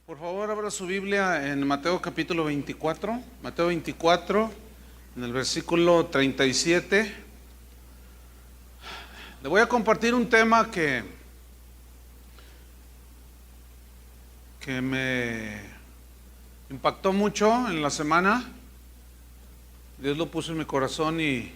Por favor, abra su Biblia en Mateo capítulo 24. Mateo 24, en el versículo 37. Le voy a compartir un tema que me impactó mucho en la semana. Dios lo puso en mi corazón y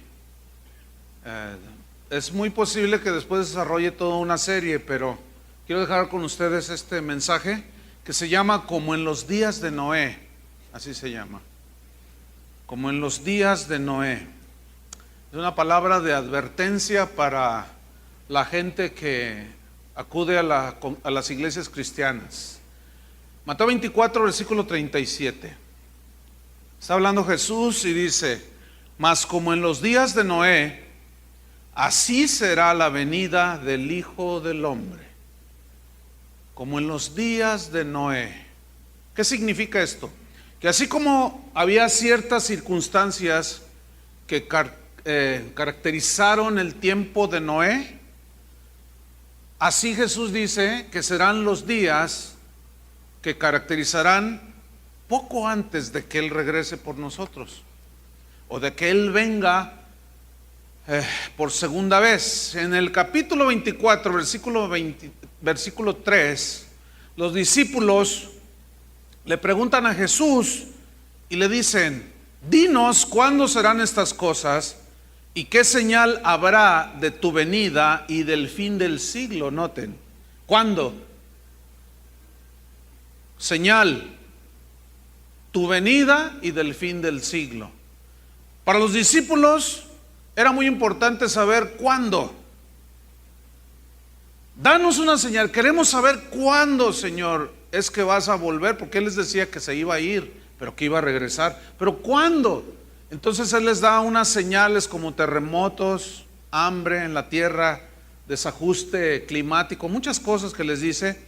es muy posible que después desarrolle toda una serie, pero quiero dejar con ustedes este mensaje que se llama Como en los días de Noé. Así se llama, como en los días de Noé. Es una palabra de advertencia para la gente que acude a las iglesias cristianas. Mateo 24, versículo 37. Está hablando Jesús y dice: mas como en los días de Noé, así será la venida del Hijo del Hombre. Como en los días de Noé. ¿Qué significa esto? Que así como había ciertas circunstancias que caracterizaron el tiempo de Noé, así Jesús dice que serán los días que caracterizarán poco antes de que Él regrese por nosotros, o de que Él venga por segunda vez. En el capítulo 24, versículo 3, los discípulos le preguntan a Jesús y le dicen: dinos cuándo serán estas cosas y qué señal habrá de tu venida y del fin del siglo. Noten, ¿cuándo? Señal, tu venida y del fin del siglo. Para los discípulos era muy importante saber cuándo. Danos una señal, queremos saber cuándo, Señor, es que vas a volver, porque Él les decía que se iba a ir, pero que iba a regresar. Pero ¿cuándo? Entonces Él les da unas señales como terremotos, hambre en la tierra, desajuste climático, muchas cosas que les dice.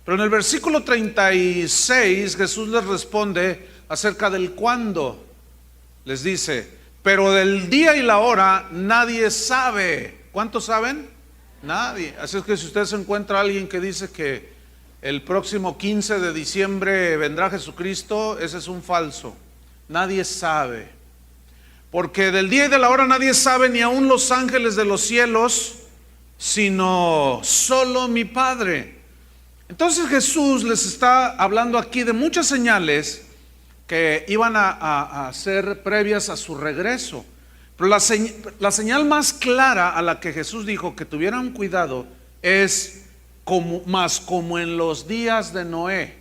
Pero en el versículo 36 Jesús les responde acerca del cuándo. Les dice: pero del día y la hora nadie sabe. ¿Cuántos saben? Nadie. Así es que si usted se encuentra a alguien que dice que el próximo 15 de diciembre vendrá Jesucristo, ese es un falso. Nadie sabe. Porque del día y de la hora nadie sabe, ni aun los ángeles de los cielos, sino solo mi Padre. Entonces Jesús les está hablando aquí de muchas señales que iban a ser previas a su regreso. Pero la señal más clara a la que Jesús dijo que tuvieran cuidado es como en los días de Noé,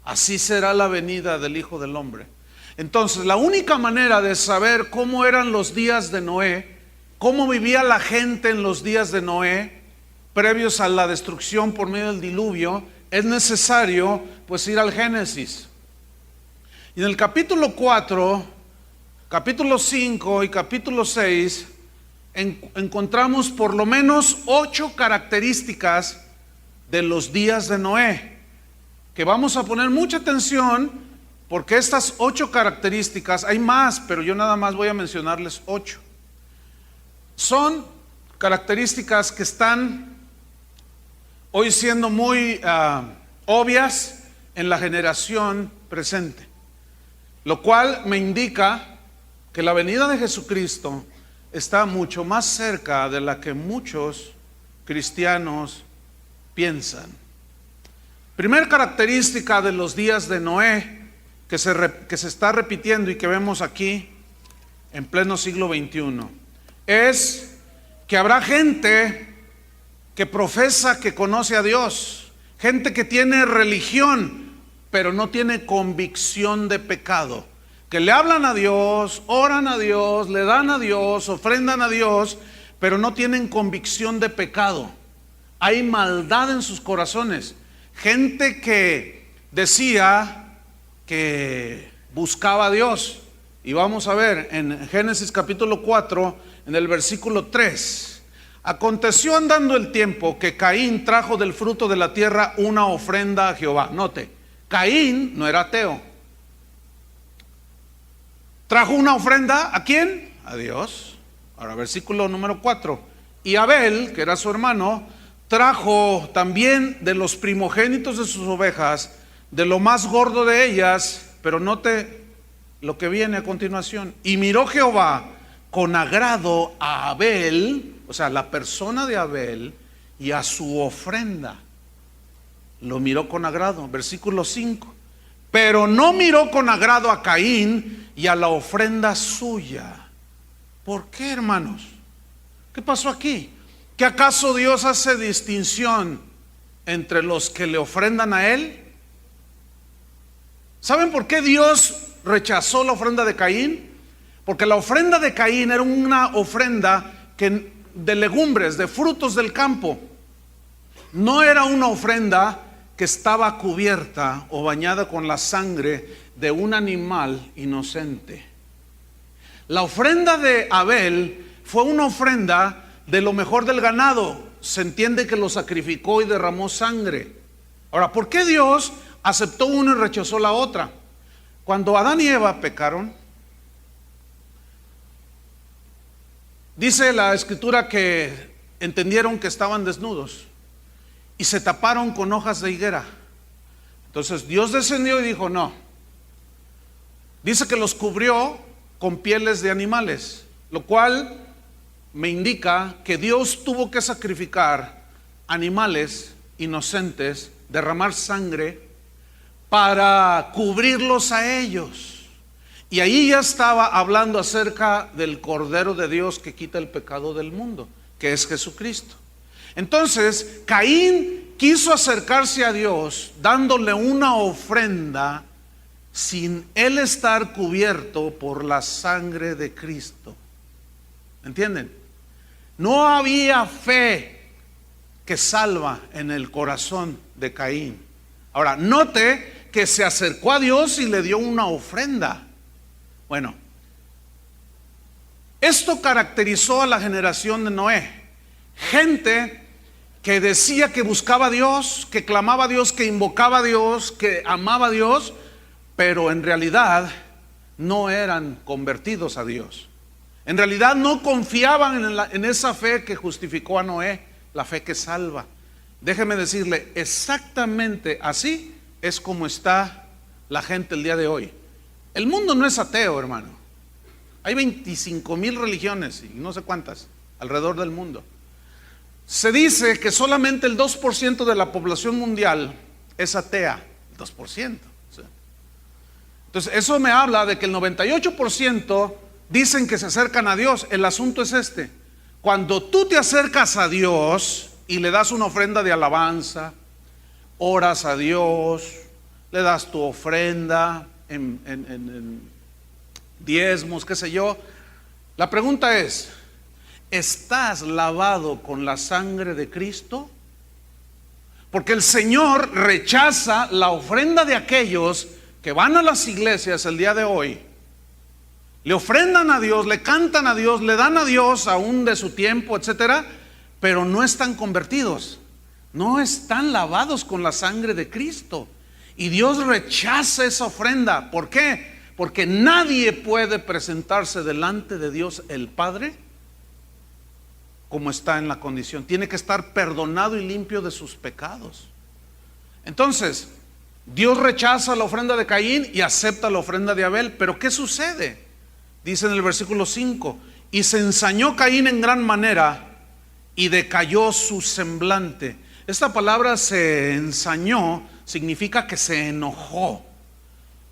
así será la venida del Hijo del Hombre. Entonces, la única manera de saber cómo eran los días de Noé, cómo vivía la gente en los días de Noé, previos a la destrucción por medio del diluvio, es necesario pues ir al Génesis. Y en el capítulo 4, capítulo 5 y capítulo 6 encontramos por lo menos 8 características de los días de Noé, que vamos a poner mucha atención, porque estas 8 características, hay más, pero yo nada más voy a mencionarles 8. Son características que están hoy siendo muy obvias en la generación presente, lo cual me indica que la venida de Jesucristo está mucho más cerca de la que muchos cristianos piensan. Primer característica de los días de Noé que se está repitiendo y que vemos aquí en pleno siglo XXI es que habrá gente que profesa que conoce a Dios, gente que tiene religión pero no tiene convicción de pecado, que le hablan a Dios, oran a Dios, le dan a Dios, ofrendan a Dios, pero no tienen convicción de pecado. Hay maldad en sus corazones. Gente que decía que buscaba a Dios. Y vamos a ver en Génesis capítulo 4, en el versículo 3. Aconteció andando el tiempo que Caín trajo del fruto de la tierra una ofrenda a Jehová. Note, Caín no era ateo. Trajo una ofrenda, ¿a quién? A Dios. Ahora, versículo número 4. Y Abel, que era su hermano, trajo también de los primogénitos de sus ovejas de lo más gordo de ellas, pero note lo que viene a continuación. Y miró Jehová con agrado a Abel, o sea, la persona de Abel, y a su ofrenda. Lo miró con agrado, versículo 5. Pero no miró con agrado a Caín y a la ofrenda suya. ¿Por qué, hermanos? ¿Qué pasó aquí? ¿Que acaso Dios hace distinción entre los que le ofrendan a Él? ¿Saben por qué Dios rechazó la ofrenda de Caín? Porque la ofrenda de Caín era una ofrenda de legumbres, de frutos del campo. No era una ofrenda que estaba cubierta o bañada con la sangre de un animal inocente. La ofrenda de Abel fue una ofrenda de lo mejor del ganado. Se entiende que lo sacrificó y derramó sangre. Ahora, ¿por qué Dios aceptó una y rechazó la otra? Cuando Adán y Eva pecaron, dice la escritura que entendieron que estaban desnudos y se taparon con hojas de higuera. Entonces Dios descendió y dijo: no. Dice que los cubrió con pieles de animales, lo cual me indica que Dios tuvo que sacrificar animales inocentes, derramar sangre para cubrirlos a ellos. Y ahí ya estaba hablando acerca del Cordero de Dios que quita el pecado del mundo, que es Jesucristo. Entonces Caín quiso acercarse a Dios dándole una ofrenda sin él estar cubierto por la sangre de Cristo. ¿Entienden? No había fe que salva en el corazón de Caín. Ahora, note que se acercó a Dios y le dio una ofrenda. Bueno, esto caracterizó a la generación de Noé. Gente que decía que buscaba a Dios, que clamaba a Dios, que invocaba a Dios, que amaba a Dios, pero en realidad no eran convertidos a Dios. En realidad no confiaban en esa fe que justificó a Noé, la fe que salva. Déjeme decirle, exactamente así es como está la gente el día de hoy. El mundo no es ateo, hermano. Hay 25,000 religiones y no sé cuántas alrededor del mundo. Se dice que solamente el 2% de la población mundial es atea. El 2%. Entonces eso me habla de que el 98% dicen que se acercan a Dios. El asunto es este: cuando tú te acercas a Dios y le das una ofrenda de alabanza, oras a Dios, le das tu ofrenda en diezmos, qué sé yo, la pregunta es: ¿estás lavado con la sangre de Cristo? Porque el Señor rechaza la ofrenda de aquellos que van a las iglesias el día de hoy, le ofrendan a Dios, le cantan a Dios, le dan a Dios aún de su tiempo, etcétera, pero no están convertidos, no están lavados con la sangre de Cristo. Y Dios rechaza esa ofrenda. ¿Por qué? Porque nadie puede presentarse delante de Dios el Padre como está en la condición. Tiene que estar perdonado y limpio de sus pecados. Entonces Dios rechaza la ofrenda de Caín y acepta la ofrenda de Abel. Pero ¿qué sucede? Dice en el versículo 5: y se ensañó Caín en gran manera y decayó su semblante. Esta palabra se ensañó significa que se enojó,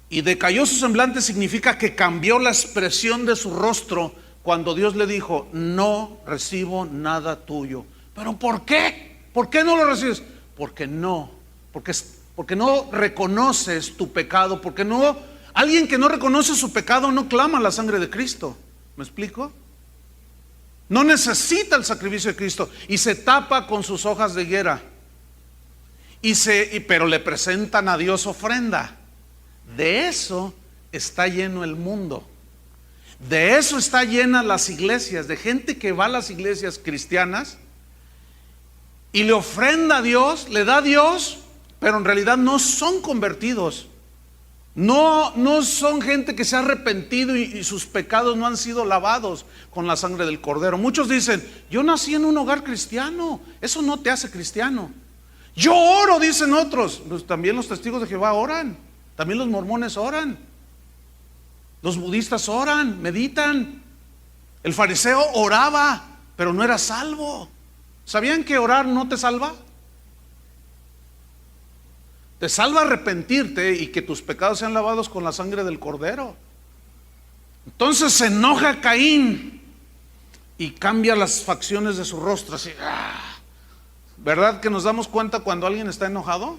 y decayó su semblante significa que cambió la expresión de su rostro cuando Dios le dijo: no recibo nada tuyo. ¿Pero por qué? ¿Por qué no lo recibes? Porque no reconoces tu pecado. Porque no, alguien que no reconoce su pecado no clama la sangre de Cristo. ¿Me explico? No necesita el sacrificio de Cristo y se tapa con sus hojas de higuera. Pero le presentan a Dios ofrenda. De eso está lleno el mundo. De eso está llena las iglesias, de gente que va a las iglesias cristianas y le ofrenda a Dios, le da a Dios, pero en realidad no son convertidos. No son gente que se ha arrepentido y sus pecados no han sido lavados con la sangre del Cordero. Muchos dicen: yo nací en un hogar cristiano. Eso no te hace cristiano. Yo oro, dicen otros. Pues también los testigos de Jehová oran, también los mormones oran, los budistas oran, meditan. El fariseo oraba, pero no era salvo. ¿Sabían que orar no te salva? Te salva arrepentirte y que tus pecados sean lavados con la sangre del Cordero. Entonces se enoja Caín y cambia las facciones de su rostro así. ¿Verdad que nos damos cuenta cuando alguien está enojado?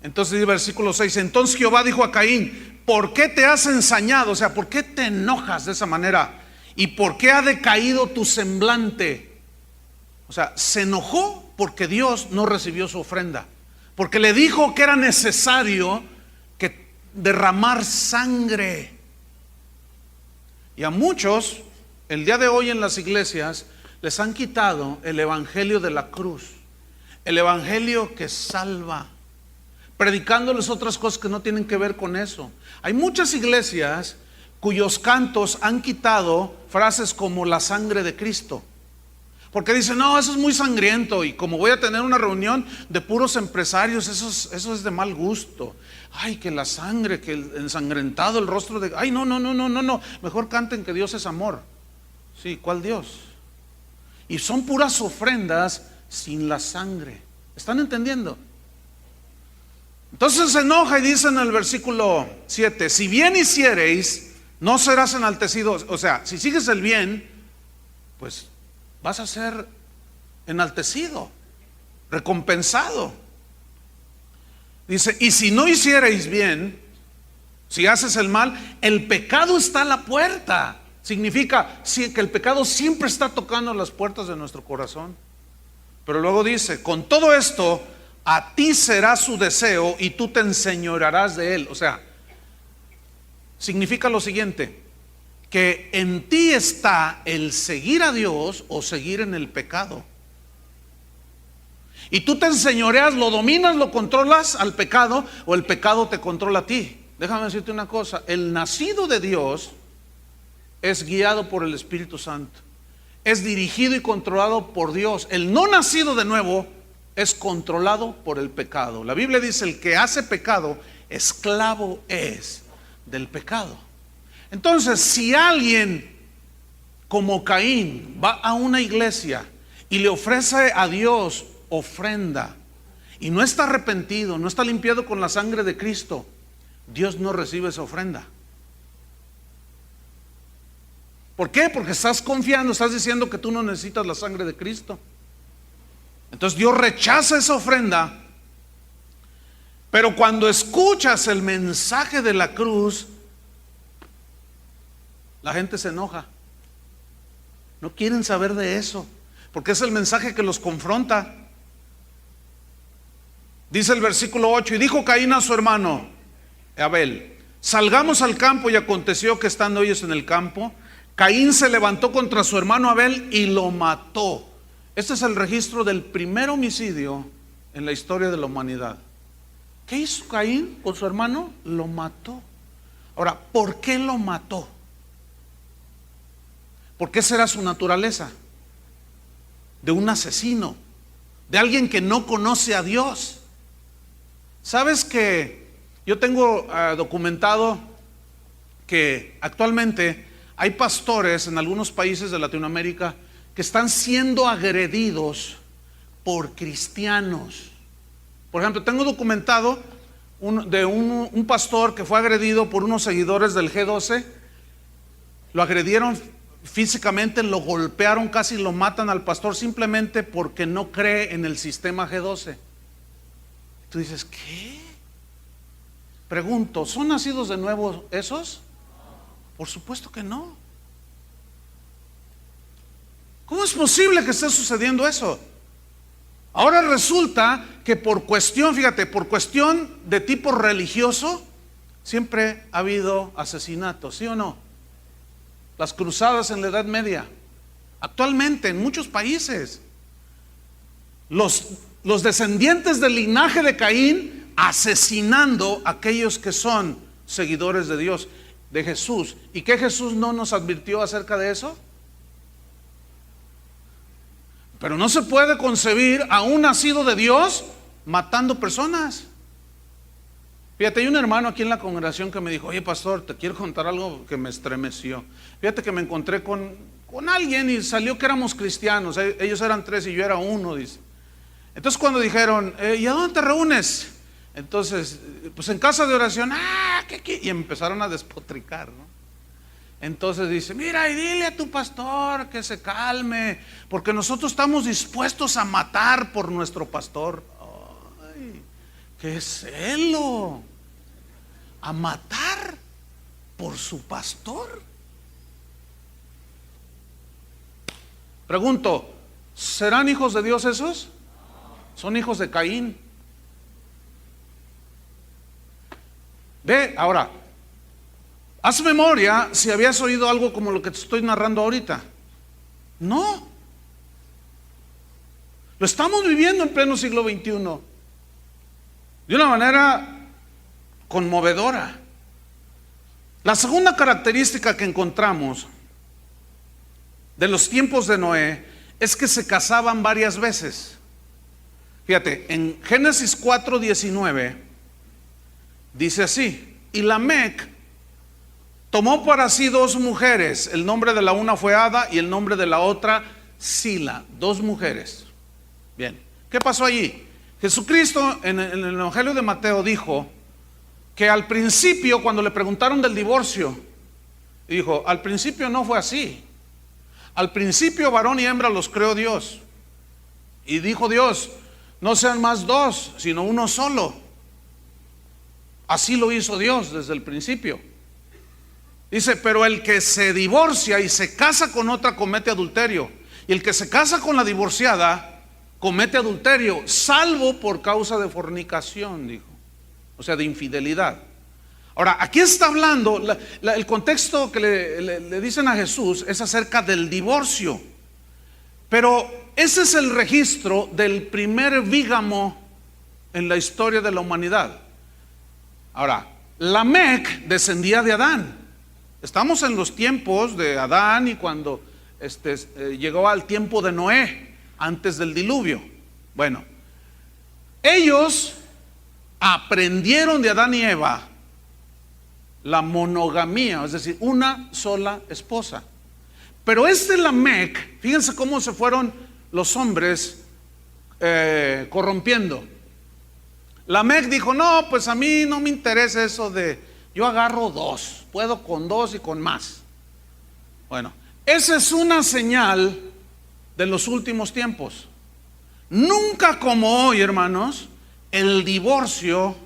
Entonces dice versículo 6, entonces Jehová dijo a Caín, ¿por qué te has ensañado? O sea, ¿por qué te enojas de esa manera? ¿Y por qué ha decaído tu semblante? O sea, se enojó porque Dios no recibió su ofrenda, porque le dijo que era necesario que derramar sangre. Y a muchos, el día de hoy en las iglesias, les han quitado el evangelio de la cruz, el evangelio que salva, predicándoles otras cosas que no tienen que ver con eso. Hay muchas iglesias cuyos cantos han quitado frases como la sangre de Cristo, porque dicen, no, eso es muy sangriento, y como voy a tener una reunión de puros empresarios, eso es de mal gusto. Ay, que la sangre, que el ensangrentado el rostro de... Ay, no, mejor canten que Dios es amor. Sí, ¿cuál Dios? Y son puras ofrendas sin la sangre. ¿Están entendiendo? Entonces se enoja y dice en el versículo 7, si bien hiciereis, no serás enaltecido. O sea, si sigues el bien, pues vas a ser enaltecido, recompensado. Dice, y si no hiciereis bien, si haces el mal, el pecado está a la puerta. Significa que el pecado siempre está tocando las puertas de nuestro corazón. Pero luego dice, con todo esto, a ti será su deseo y tú te enseñorearás de él. O sea, significa lo siguiente, que en ti está el seguir a Dios o seguir en el pecado. Y tú te enseñoreas, lo dominas, lo controlas al pecado, o el pecado te controla a ti. Déjame decirte una cosa, el nacido de Dios es guiado por el Espíritu Santo, es dirigido y controlado por Dios. El no nacido de nuevo es controlado por el pecado. La Biblia dice, el que hace pecado, esclavo es del pecado. Entonces, si alguien como Caín va a una iglesia y le ofrece a Dios ofrenda y no está arrepentido, no está limpiado con la sangre de Cristo, Dios no recibe esa ofrenda. ¿Por qué? Porque estás confiando, estás diciendo que tú no necesitas la sangre de Cristo. Entonces Dios rechaza esa ofrenda. Pero cuando escuchas el mensaje de la cruz, la gente se enoja. No quieren saber de eso, porque es el mensaje que los confronta. Dice el versículo 8, y dijo Caín a su hermano Abel, salgamos al campo, y aconteció que estando ellos en el campo, Caín se levantó contra su hermano Abel y lo mató. Este es el registro del primer homicidio en la historia de la humanidad. ¿Qué hizo Caín con su hermano? Lo mató. Ahora, ¿por qué lo mató? ¿Por qué será su naturaleza? De un asesino, de alguien que no conoce a Dios. ¿Sabes que yo tengo documentado que actualmente hay pastores en algunos países de Latinoamérica que están siendo agredidos por cristianos? Por ejemplo, tengo documentado un pastor que fue agredido por unos seguidores del G12. Lo agredieron físicamente, lo golpearon, casi lo matan al pastor simplemente porque no cree en el sistema G12. Tú dices, ¿qué? Pregunto, ¿son nacidos de nuevo esos? Por supuesto que no. ¿Cómo es posible que esté sucediendo eso? Ahora resulta que por cuestión, fíjate, por cuestión de tipo religioso, siempre ha habido asesinatos, ¿sí o no? Las cruzadas en la Edad Media, actualmente en muchos países, los descendientes del linaje de Caín asesinando a aquellos que son seguidores de Dios, de Jesús. ¿Y qué Jesús no nos advirtió acerca de eso? Pero no se puede concebir a un nacido de Dios matando personas. Fíjate, hay un hermano aquí en la congregación que me dijo: oye, pastor, te quiero contar algo que me estremeció. Fíjate que me encontré con alguien y salió que éramos cristianos. Ellos eran 3 y yo era 1, dice. Entonces cuando dijeron: ¿y a dónde te reúnes? Entonces, pues en casa de oración. Y empezaron a despotricar, ¿no? Entonces dice: mira, y dile a tu pastor que se calme, porque nosotros estamos dispuestos a matar por nuestro pastor. Ay, qué celo, a matar por su pastor. Pregunto, ¿serán hijos de Dios esos? Son hijos de Caín. Ve, ahora, haz memoria si habías oído algo como lo que te estoy narrando ahorita. No. Lo estamos viviendo en pleno siglo XXI de una manera conmovedora. La segunda característica que encontramos de los tiempos de Noé es que se casaban varias veces. Fíjate, en Génesis 4:19 dice así: y Lamec tomó para sí 2 mujeres. El nombre de la una fue Ada y el nombre de la otra Sila. 2 mujeres. Bien, ¿qué pasó allí? Jesucristo en el Evangelio de Mateo dijo que al principio, cuando le preguntaron del divorcio, dijo: al principio no fue así. Al principio varón y hembra los creó Dios. Y dijo Dios: no sean más 2, sino uno solo. Así lo hizo Dios desde el principio. Dice: pero el que se divorcia y se casa con otra comete adulterio. Y el que se casa con la divorciada comete adulterio, salvo por causa de fornicación, dijo. O sea, de infidelidad. Ahora, aquí está hablando, el contexto que le dicen a Jesús es acerca del divorcio. Pero ese es el registro del primer bígamo en la historia de la humanidad. Ahora, Lamec descendía de Adán. Estamos en los tiempos de Adán y cuando llegó al tiempo de Noé, antes del diluvio. Bueno, ellos aprendieron de Adán y Eva la monogamía, es decir, una sola esposa. Pero Lamec, fíjense cómo se fueron los hombres corrompiendo. Lamec dijo: no, pues a mí no me interesa eso de yo agarro 2, puedo con 2 y con más. Bueno, esa es una señal de los últimos tiempos. Nunca como hoy, hermanos, el divorcio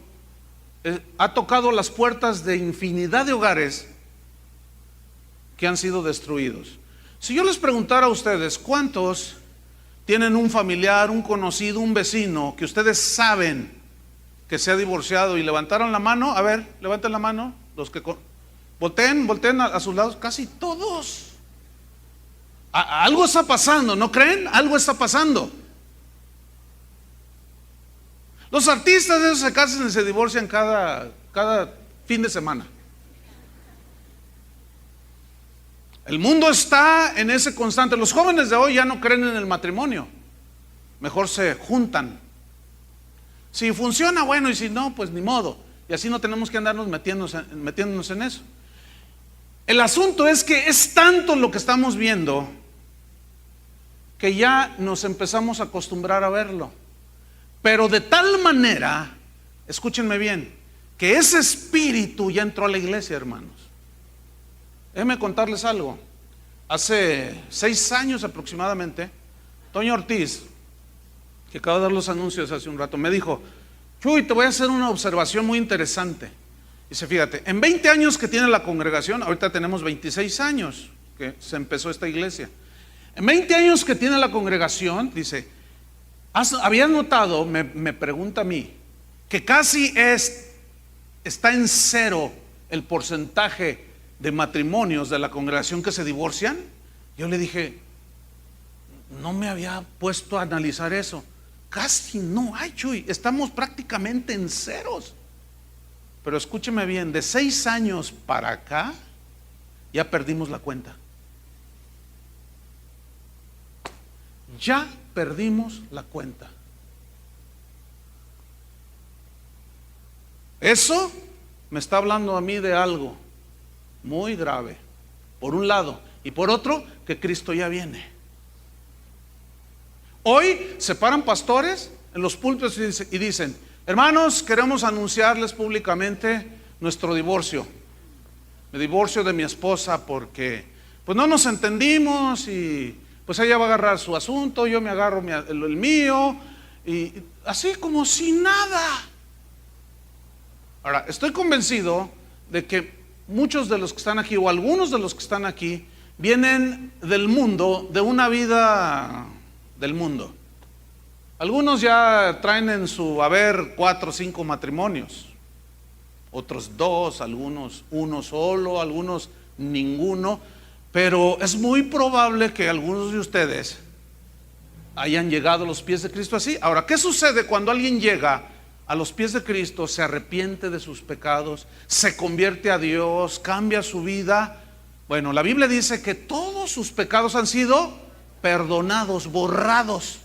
ha tocado las puertas de infinidad de hogares que han sido destruidos. Si yo les preguntara a ustedes, ¿cuántos tienen un familiar, un conocido, un vecino que ustedes saben que se ha divorciado y levantaron la mano? A ver, levanten la mano, los que volteen a sus lados. Casi todos. Algo está pasando, ¿no creen? Algo está pasando. Los artistas esos se casan y se divorcian cada fin de semana. El mundo está en ese constante. Los jóvenes de hoy ya no creen en el matrimonio, mejor se juntan. Si funciona, bueno, y si no, pues ni modo. Y así no tenemos que andarnos metiéndonos en eso. El asunto es que es tanto lo que estamos viendo que ya nos empezamos a acostumbrar a verlo. Pero de tal manera, escúchenme bien, que ese espíritu ya entró a la iglesia, hermanos. Déjenme contarles algo. Hace 6 años aproximadamente, Toño Ortiz, que acaba de dar los anuncios hace un rato, me dijo: Chuy, te voy a hacer una observación muy interesante. Dice: fíjate, en 20 años que tiene la congregación, ahorita tenemos 26 años que se empezó esta iglesia. En 20 años que tiene la congregación, dice, ¿habías notado, me pregunta a mí, que casi está en 0 el porcentaje de matrimonios de la congregación que se divorcian? Yo le dije: no me había puesto a analizar eso. Casi no hay, Chuy, estamos prácticamente en ceros. Pero escúcheme bien, de 6 años para acá ya perdimos la cuenta. Ya perdimos la cuenta. Eso me está hablando a mí de algo muy grave, por un lado, y por otro, que Cristo ya viene. Hoy se paran pastores en los púlpitos y dicen: hermanos, queremos anunciarles públicamente nuestro divorcio. Me divorcio de mi esposa porque pues no nos entendimos, y pues ella va a agarrar su asunto, yo me agarro el mío, y así como si nada. Ahora, estoy convencido de que muchos de los que están aquí, o algunos de los que están aquí, vienen del mundo, de una vida del mundo. Algunos ya traen en su haber 4 o 5 matrimonios, otros 2, algunos 1 solo, algunos ninguno, pero es muy probable que algunos de ustedes hayan llegado a los pies de Cristo así. Ahora, ¿qué sucede cuando alguien llega a los pies de Cristo, se arrepiente de sus pecados, se convierte a Dios, cambia su vida? Bueno, la Biblia dice que todos sus pecados han sido perdonados, borrados.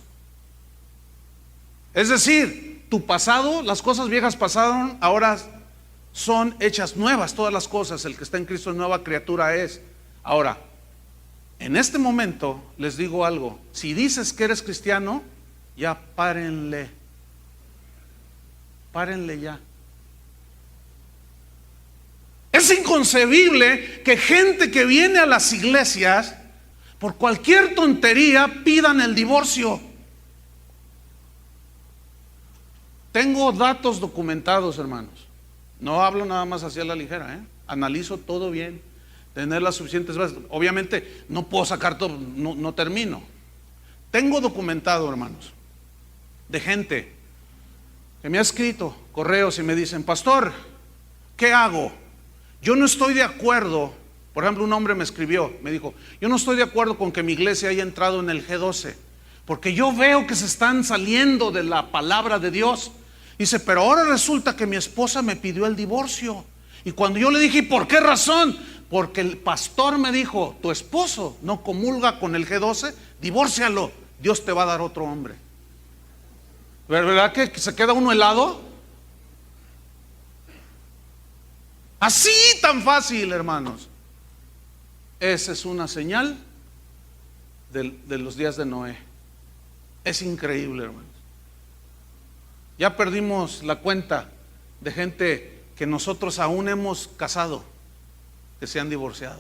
Es decir, tu pasado, las cosas viejas pasaron, ahora son hechas nuevas todas las cosas. El que está en Cristo nueva criatura es. Ahora, en este momento les digo algo: si dices que eres cristiano, ya párenle ya. Es inconcebible que gente que viene a las iglesias por cualquier tontería pidan el divorcio. Tengo datos documentados, hermanos. No hablo nada más hacia la ligera, analizo todo bien, tener las suficientes bases. Obviamente no puedo sacar todo, no termino. Tengo documentado, hermanos, de gente que me ha escrito correos y me dicen: pastor, ¿qué hago? Yo no estoy de acuerdo. Por ejemplo, un hombre me escribió, me dijo: yo no estoy de acuerdo con que mi iglesia haya entrado en el G12, porque yo veo que se están saliendo de la palabra de Dios. Dice: pero ahora resulta que mi esposa me pidió el divorcio. Y cuando yo le dije: ¿y por qué razón? Porque el pastor me dijo: tu esposo no comulga con el G12, divórcialo, Dios te va a dar otro hombre. ¿Verdad que se queda uno helado? Así tan fácil, hermanos. Esa es una señal de los días de Noé. Es increíble, hermanos. Ya perdimos la cuenta de gente que nosotros aún hemos casado, que se han divorciado.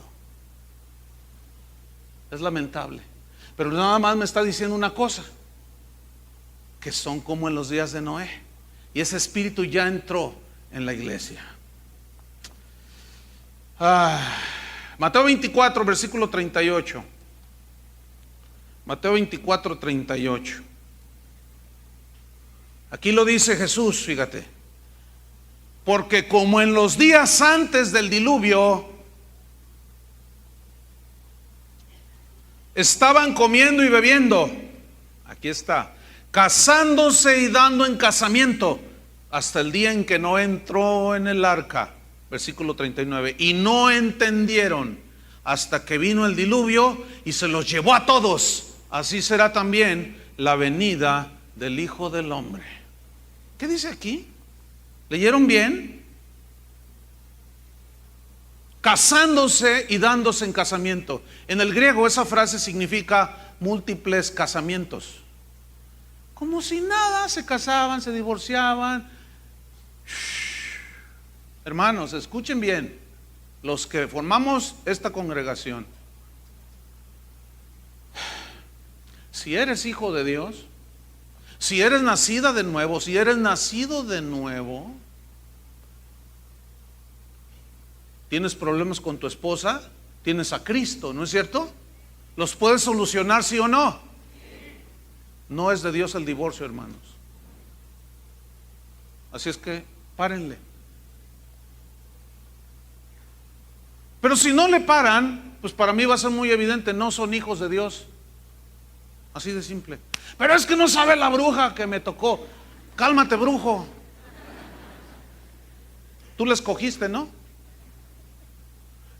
Es lamentable. Pero nada más me está diciendo una cosa: que son como en los días de Noé. Y ese espíritu ya entró en la iglesia. Mateo 24, versículo 38. Mateo 24, 38. Aquí lo dice Jesús, fíjate: porque como en los días antes del diluvio estaban comiendo y bebiendo, aquí está, casándose y dando en casamiento, hasta el día en que no entró en el arca, versículo 39, y no entendieron hasta que vino el diluvio y se los llevó a todos. Así será también la venida del Hijo del Hombre. ¿Qué dice aquí? ¿Leyeron bien? Casándose y dándose en casamiento. En el griego esa frase significa múltiples casamientos. Como si nada, se casaban, se divorciaban. Hermanos, escuchen bien, los que formamos esta congregación. Si eres hijo de Dios, si eres nacida de nuevo, si eres nacido de nuevo, tienes problemas con tu esposa, tienes a Cristo, ¿no es cierto? ¿Los puedes solucionar, sí o no? No es de Dios el divorcio, hermanos. Así es que párenle. Pero si no le paran, pues para mí va a ser muy evidente: no son hijos de Dios. Así de simple. Pero es que no sabe la bruja que me tocó. Cálmate, brujo. Tú la escogiste, ¿no?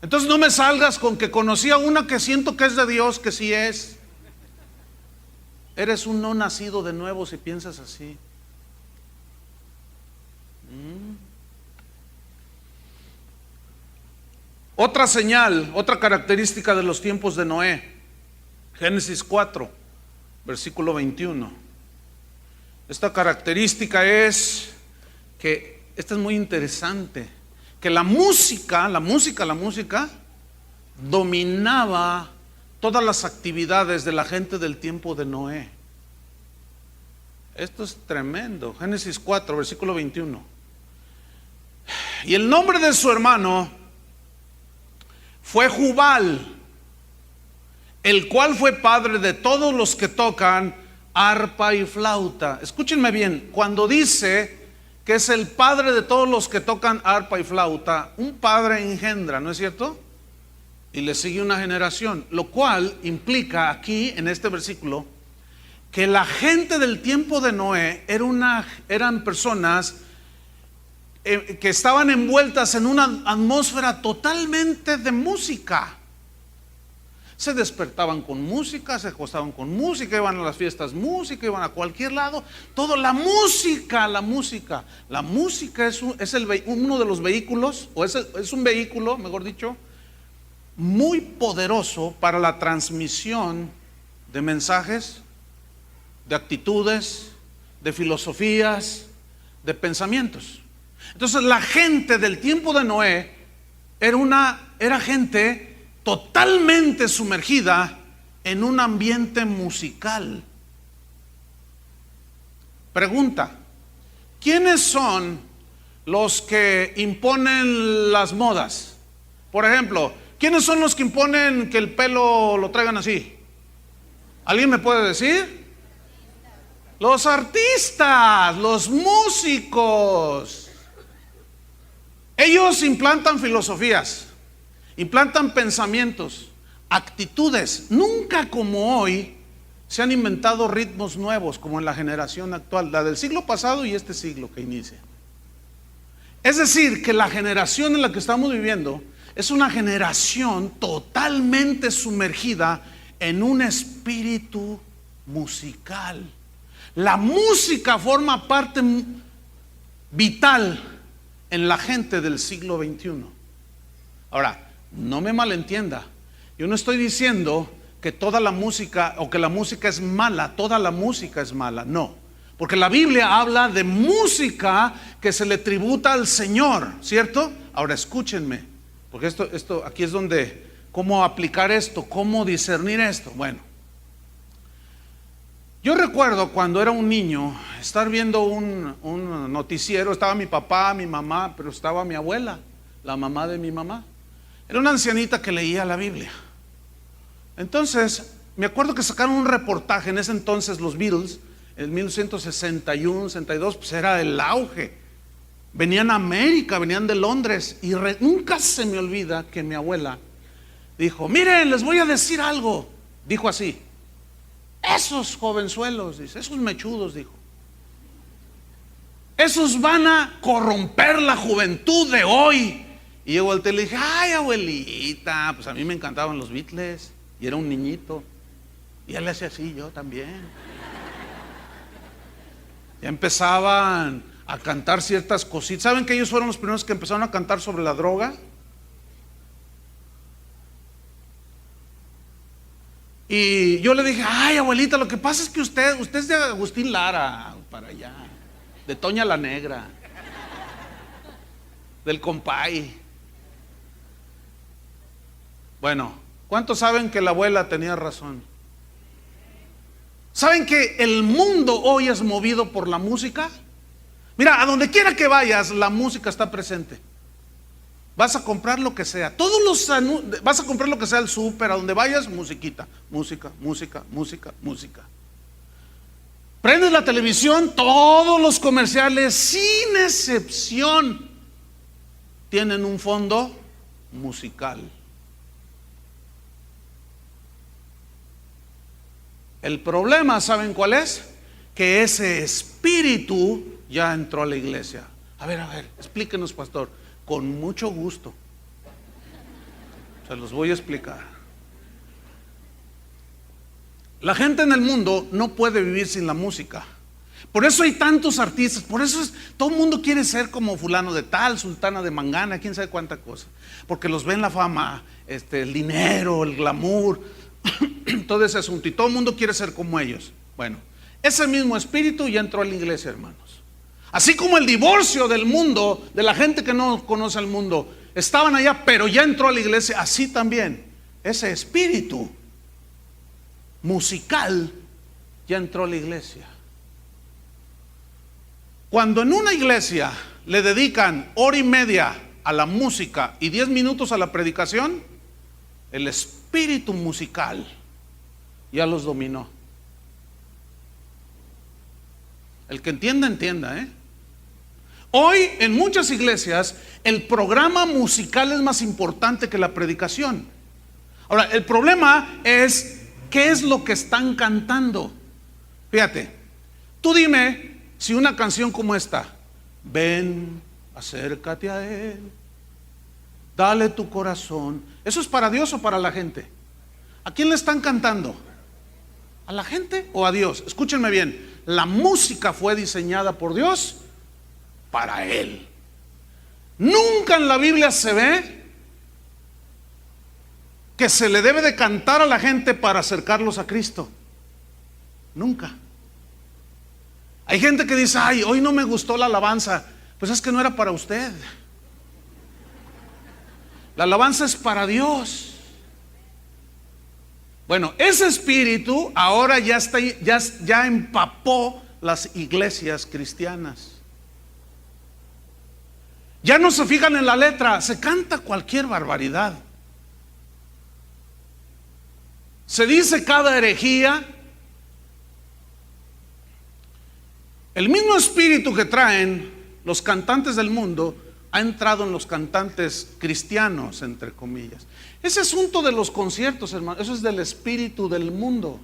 Entonces no me salgas con que conocí a una que siento que es de Dios, que sí es. Eres un no nacido de nuevo si piensas así. Otra señal, otra característica de los tiempos de Noé. Génesis 4, versículo 21. Esta característica es que, esta es muy interesante, que la música dominaba todas las actividades de la gente del tiempo de Noé. Esto es tremendo. Génesis 4, versículo 21. Y el nombre de su hermano fue Jubal, el cual fue padre de todos los que tocan arpa y flauta. Escúchenme bien, cuando dice que es el padre de todos los que tocan arpa y flauta, un padre engendra, ¿no es cierto? Y le sigue una generación, lo cual implica aquí en este versículo que la gente del tiempo de Noé eran personas que estaban envueltas en una atmósfera totalmente de música. Se despertaban con música, se acostaban con música, iban a las fiestas música, iban a cualquier lado, todo la música. La música es uno de los vehículos, o es un vehículo, mejor dicho, muy poderoso para la transmisión de mensajes, de actitudes, de filosofías, de pensamientos. Entonces la gente del tiempo de Noé era gente totalmente sumergida en un ambiente musical. Pregunta: ¿quiénes son los que imponen las modas? Por ejemplo, ¿quiénes son los que imponen que el pelo lo traigan así? ¿Alguien me puede decir? Los artistas, los músicos. Ellos implantan filosofías, implantan pensamientos, actitudes. Nunca como hoy se han inventado ritmos nuevos como en la generación actual, la del siglo pasado y este siglo que inicia. Es decir, que la generación en la que estamos viviendo es una generación totalmente sumergida en un espíritu musical. La música forma parte vital en la gente del siglo XXI. Ahora, no me malentienda, yo no estoy diciendo que toda la música o que la música es mala, toda la música es mala, no, porque la Biblia habla de música que se le tributa al Señor, ¿cierto? Ahora escúchenme, porque esto aquí es donde, cómo aplicar esto, cómo discernir esto. Bueno, yo recuerdo cuando era un niño estar viendo un noticiero. Estaba mi papá, mi mamá, pero estaba mi abuela, la mamá de mi mamá. Era una ancianita que leía la Biblia. Entonces, me acuerdo que sacaron un reportaje. En ese entonces los Beatles, en 1961, 62, pues era el auge. Venían a América, venían de Londres. Y nunca se me olvida que mi abuela dijo: miren, les voy a decir algo. Dijo así: esos jovenzuelos, dice, esos mechudos, dijo, esos van a corromper la juventud de hoy. Y yo volteé y le dije: ay, abuelita, pues a mí me encantaban los Beatles. Y era un niñito. Y él le hacía así, yo también. Ya empezaban a cantar ciertas cositas. ¿Saben que ellos fueron los primeros que empezaron a cantar sobre la droga? Y yo le dije: ay, abuelita, lo que pasa es que usted es de Agustín Lara, para allá, de Toña la Negra, del Compay. Bueno, ¿cuántos saben que la abuela tenía razón? ¿Saben que el mundo hoy es movido por la música? Mira, a donde quiera que vayas, la música está presente. Vas a comprar lo que sea, vas a comprar lo que sea al súper, a donde vayas, musiquita, música, música, música, música. Prendes la televisión, todos los comerciales, sin excepción, tienen un fondo musical. El problema, ¿saben cuál es? Que ese espíritu ya entró a la iglesia. A ver, explíquenos, pastor. Con mucho gusto. Se los voy a explicar. La gente en el mundo no puede vivir sin la música. Por eso hay tantos artistas, por eso todo el mundo quiere ser como fulano de tal, sultana de Mangana, quién sabe cuánta cosa. Porque los ven la fama, el dinero, el glamour, todo ese asunto. Y todo el mundo quiere ser como ellos. Bueno, ese mismo espíritu ya entró a la iglesia, hermanos. Así como el divorcio del mundo, de la gente que no conoce al mundo, estaban allá, pero ya entró a la iglesia, así también ese espíritu musical ya entró a la iglesia. Cuando en una iglesia le dedican 1:30 a la música y 10 minutos a la predicación, el espíritu musical ya los dominó. El que entienda, entienda, Hoy en muchas iglesias el programa musical es más importante que la predicación. Ahora, el problema es ¿qué es lo que están cantando? Fíjate, tú dime si una canción como esta, ven, acércate a Él, dale tu corazón, ¿eso es para Dios o para la gente? ¿A quién le están cantando? ¿A la gente o a Dios? Escúchenme bien, la música fue diseñada por Dios para Él. Nunca en la Biblia se ve que se le debe de cantar a la gente para acercarlos a Cristo. Nunca. Hay gente que dice, ay, hoy no me gustó la alabanza. Pues es que no era para usted. La alabanza es para Dios. Bueno, ese espíritu ahora ya empapó las iglesias cristianas. Ya no se fijan en la letra, se canta cualquier barbaridad. Se dice cada herejía. El mismo espíritu que traen los cantantes del mundo ha entrado en los cantantes cristianos, entre comillas. Ese asunto de los conciertos, hermano, eso es del espíritu del mundo.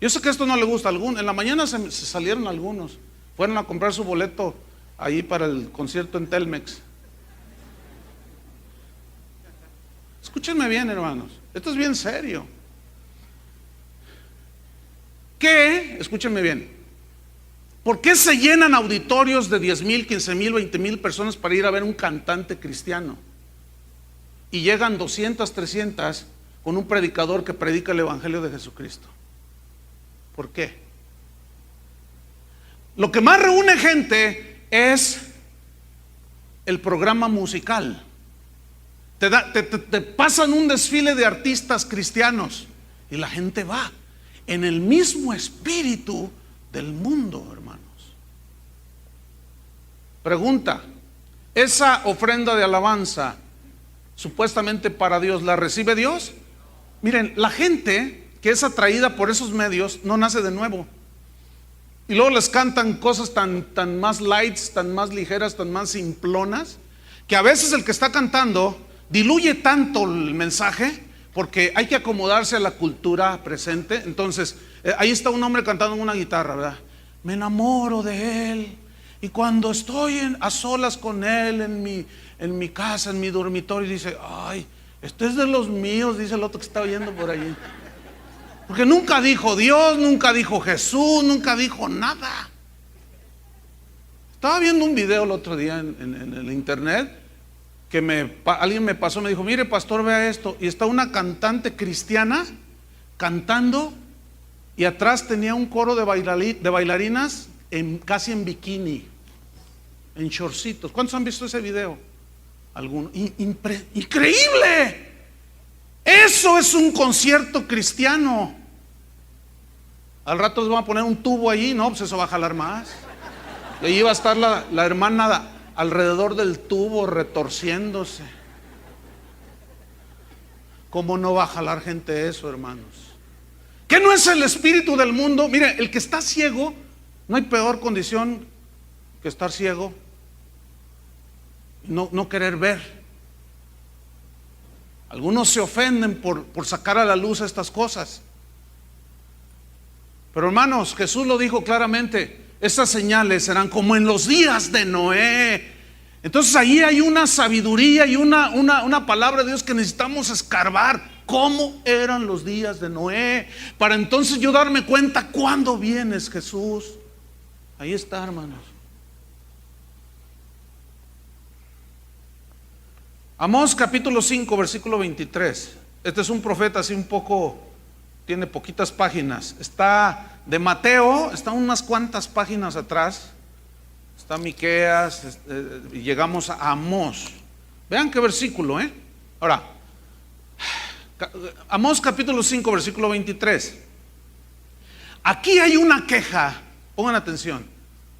Yo sé que esto no le gusta a algunos. En la mañana se salieron algunos, fueron a comprar su boleto ahí para el concierto en Telmex. Escúchenme bien, hermanos, esto es bien serio. Escúchenme bien, ¿por qué se llenan auditorios de 10,000, 15,000, 20,000 personas para ir a ver un cantante cristiano? Y llegan 200, 300 con un predicador que predica el evangelio de Jesucristo. ¿Por qué? Lo que más reúne gente es el programa musical. Te pasan un desfile de artistas cristianos y la gente va en el mismo espíritu del mundo, hermanos. Pregunta, ¿esa ofrenda de alabanza supuestamente para Dios la recibe Dios? Miren, la gente que es atraída por esos medios no nace de nuevo. Y luego les cantan cosas tan más lights, tan más ligeras, tan más simplonas, que a veces el que está cantando diluye tanto el mensaje porque hay que acomodarse a la cultura presente. Entonces, ahí está un hombre cantando en una guitarra, ¿verdad? Me enamoro de él y cuando estoy a solas con él en mi casa, en mi dormitorio, dice, ay, este es de los míos, dice el otro que está oyendo por allí. Porque nunca dijo Dios, nunca dijo Jesús, nunca dijo nada. Estaba viendo un video el otro día en el internet que alguien me pasó, me dijo, mire pastor, vea esto, y está una cantante cristiana cantando y atrás tenía un coro de bailarinas casi en bikini, en shortcitos. ¿Cuántos han visto ese video? Algunos. ¡Increíble! Eso es un concierto cristiano. Al rato les van a poner un tubo allí, no, pues eso va a jalar más. Y ahí va a estar la hermana alrededor del tubo retorciéndose. ¿Cómo no va a jalar gente eso, hermanos? ¿Qué no es el espíritu del mundo? Mire, el que está ciego, no hay peor condición que estar ciego y no querer ver. Algunos se ofenden por sacar a la luz estas cosas. Pero hermanos, Jesús lo dijo claramente, estas señales serán como en los días de Noé. Entonces ahí hay una sabiduría y una palabra de Dios que necesitamos escarbar. cómo eran los días de Noé, para entonces yo darme cuenta cuándo vienes, Jesús. Ahí está, hermanos. Amós capítulo 5, versículo 23. Este es un profeta así un poco, tiene poquitas páginas. Está de Mateo, está unas cuantas páginas atrás. Está Miqueas, y llegamos a Amós. Vean qué versículo, Ahora, Amós capítulo 5, versículo 23. Aquí hay una queja, pongan atención,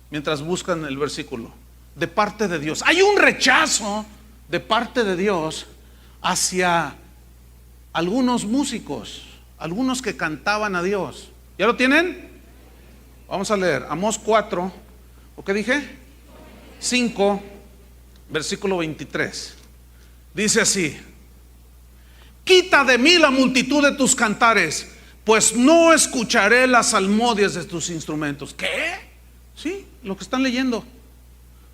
mientras buscan el versículo, de parte de Dios. Hay un rechazo de parte de Dios hacia algunos músicos, algunos que cantaban a Dios. ¿Ya lo tienen? Vamos a leer Amós 4, ¿o qué dije? 5, versículo 23. Dice así: quita de mí la multitud de tus cantares, pues no escucharé las salmodias de tus instrumentos. ¿Qué? Sí, lo que están leyendo.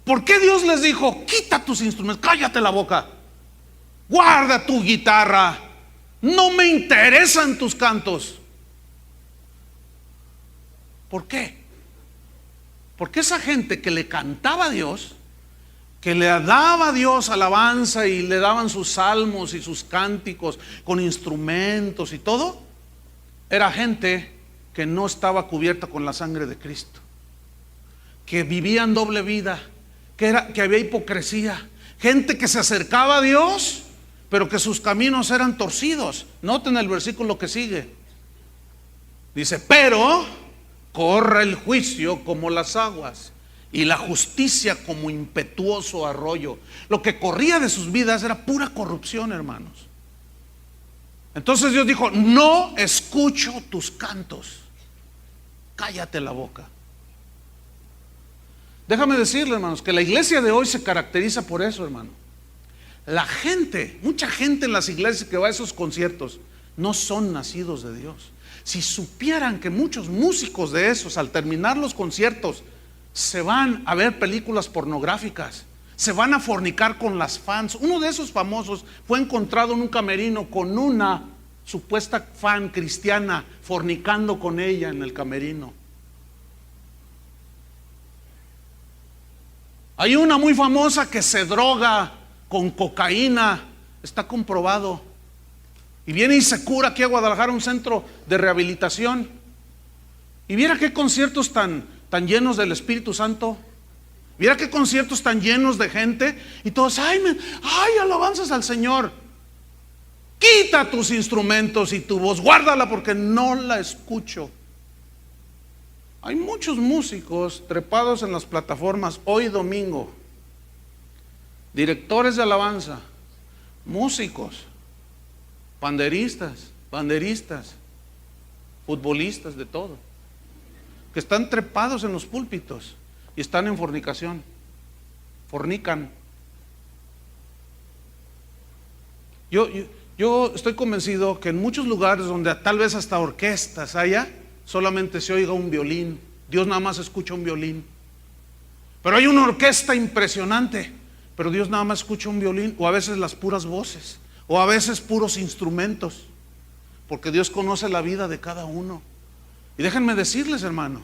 ¿Por qué Dios les dijo, quita tus instrumentos, cállate la boca, guarda tu guitarra, no me interesan tus cantos? ¿Por qué? Porque esa gente que le cantaba a Dios, que le daba a Dios alabanza y le daban sus salmos y sus cánticos con instrumentos y todo, era gente que no estaba cubierta con la sangre de Cristo, que vivían doble vida, que había hipocresía, gente que se acercaba a Dios, pero que sus caminos eran torcidos. Noten el versículo que sigue. Dice: pero corre el juicio como las aguas y la justicia como impetuoso arroyo. Lo que corría de sus vidas era pura corrupción, hermanos. Entonces Dios dijo: no escucho tus cantos, cállate la boca. Déjame decirle, hermanos, que la iglesia de hoy se caracteriza por eso, hermano. La gente, mucha gente en las iglesias que va a esos conciertos, no son nacidos de Dios. Si supieran que muchos músicos de esos, al terminar los conciertos, se van a ver películas pornográficas, se van a fornicar con las fans. Uno de esos famosos fue encontrado en un camerino con una supuesta fan cristiana, fornicando con ella en el camerino. Hay una muy famosa que se droga con cocaína, está comprobado, y viene y se cura aquí a Guadalajara, un centro de rehabilitación. Y viera qué conciertos tan llenos del Espíritu Santo. Mira qué conciertos tan llenos de gente. Y todos, ay, alabanzas al Señor. Quita tus instrumentos y tu voz, guárdala porque no la escucho. Hay muchos músicos trepados en las plataformas hoy domingo, directores de alabanza, músicos, banderistas, futbolistas, de todo, que están trepados en los púlpitos y están en fornicación, fornican. Yo estoy convencido que en muchos lugares donde tal vez hasta orquestas haya, solamente se oiga un violín. Dios nada más escucha un violín. Pero hay una orquesta impresionante, pero Dios nada más escucha un violín, o a veces las puras voces, o a veces puros instrumentos, porque Dios conoce la vida de cada uno. Y déjenme decirles, hermano,